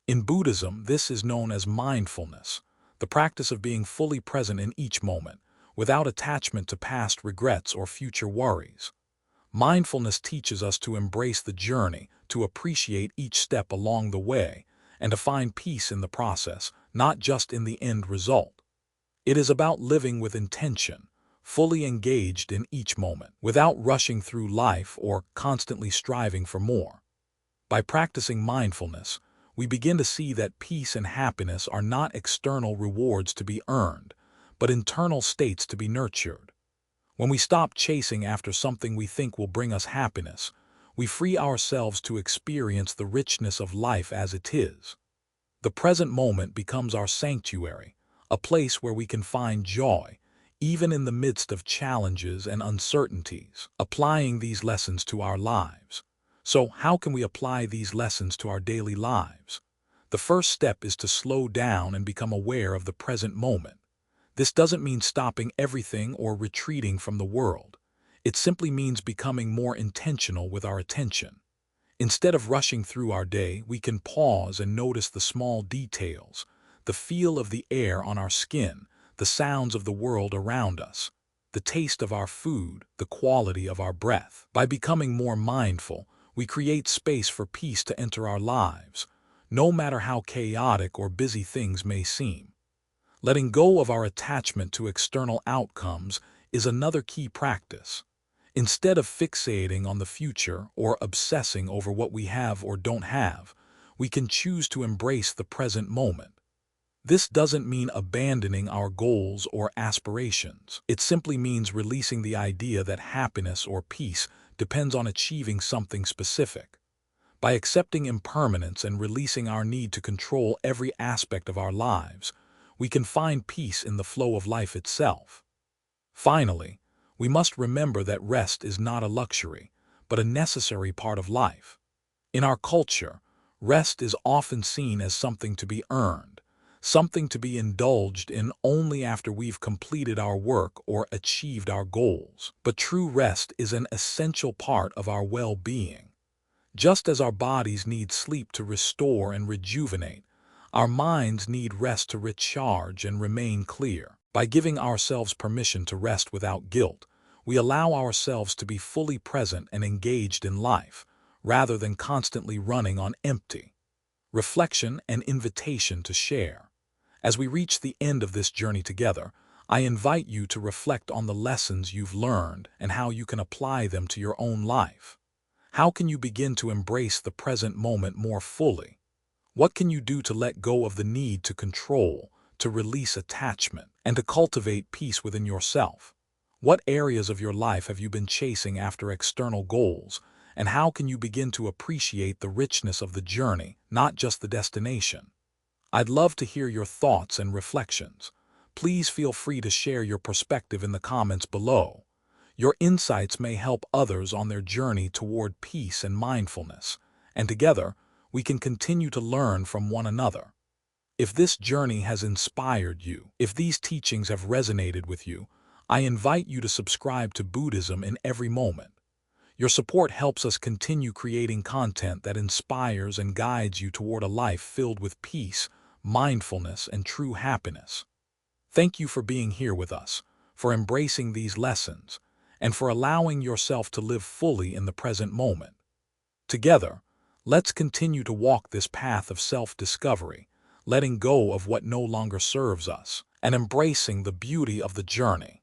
In Buddhism, this is known as mindfulness, the practice of being fully present in each moment, without attachment to past regrets or future worries. Mindfulness teaches us to embrace the journey, to appreciate each step along the way, and to find peace in the process, not just in the end result. It is about living with intention, fully engaged in each moment, without rushing through life or constantly striving for more. By practicing mindfulness, we begin to see that peace and happiness are not external rewards to be earned, but internal states to be nurtured. When we stop chasing after something we think will bring us happiness, we free ourselves to experience the richness of life as it is. The present moment becomes our sanctuary, a place where we can find joy, even in the midst of challenges and uncertainties, applying these lessons to our lives. So, how can we apply these lessons to our daily lives? The first step is to slow down and become aware of the present moment. This doesn't mean stopping everything or retreating from the world. It simply means becoming more intentional with our attention. Instead of rushing through our day, we can pause and notice the small details, the feel of the air on our skin, the sounds of the world around us, the taste of our food, the quality of our breath. By becoming more mindful, we create space for peace to enter our lives, no matter how chaotic or busy things may seem. Letting go of our attachment to external outcomes is another key practice. Instead of fixating on the future or obsessing over what we have or don't have, we can choose to embrace the present moment. This doesn't mean abandoning our goals or aspirations. It simply means releasing the idea that happiness or peace depends on achieving something specific. By accepting impermanence and releasing our need to control every aspect of our lives, we can find peace in the flow of life itself. Finally, we must remember that rest is not a luxury, but a necessary part of life. In our culture, rest is often seen as something to be earned, something to be indulged in only after we've completed our work or achieved our goals. But true rest is an essential part of our well-being. Just as our bodies need sleep to restore and rejuvenate, our minds need rest to recharge and remain clear. By giving ourselves permission to rest without guilt, we allow ourselves to be fully present and engaged in life, rather than constantly running on empty. Reflection and invitation to share. As we reach the end of this journey together, I invite you to reflect on the lessons you've learned and how you can apply them to your own life. How can you begin to embrace the present moment more fully? What can you do to let go of the need to control, to release attachment, and to cultivate peace within yourself? What areas of your life have you been chasing after external goals, and how can you begin to appreciate the richness of the journey, not just the destination? I'd love to hear your thoughts and reflections. Please feel free to share your perspective in the comments below. Your insights may help others on their journey toward peace and mindfulness, and together, we can continue to learn from one another. If this journey has inspired you, if these teachings have resonated with you, I invite you to subscribe to Buddhism in every moment. Your support helps us continue creating content that inspires and guides you toward a life filled with peace, mindfulness, and true happiness. Thank you for being here with us, for embracing these lessons, and for allowing yourself to live fully in the present moment. Together, let's continue to walk this path of self-discovery, letting go of what no longer serves us, and embracing the beauty of the journey.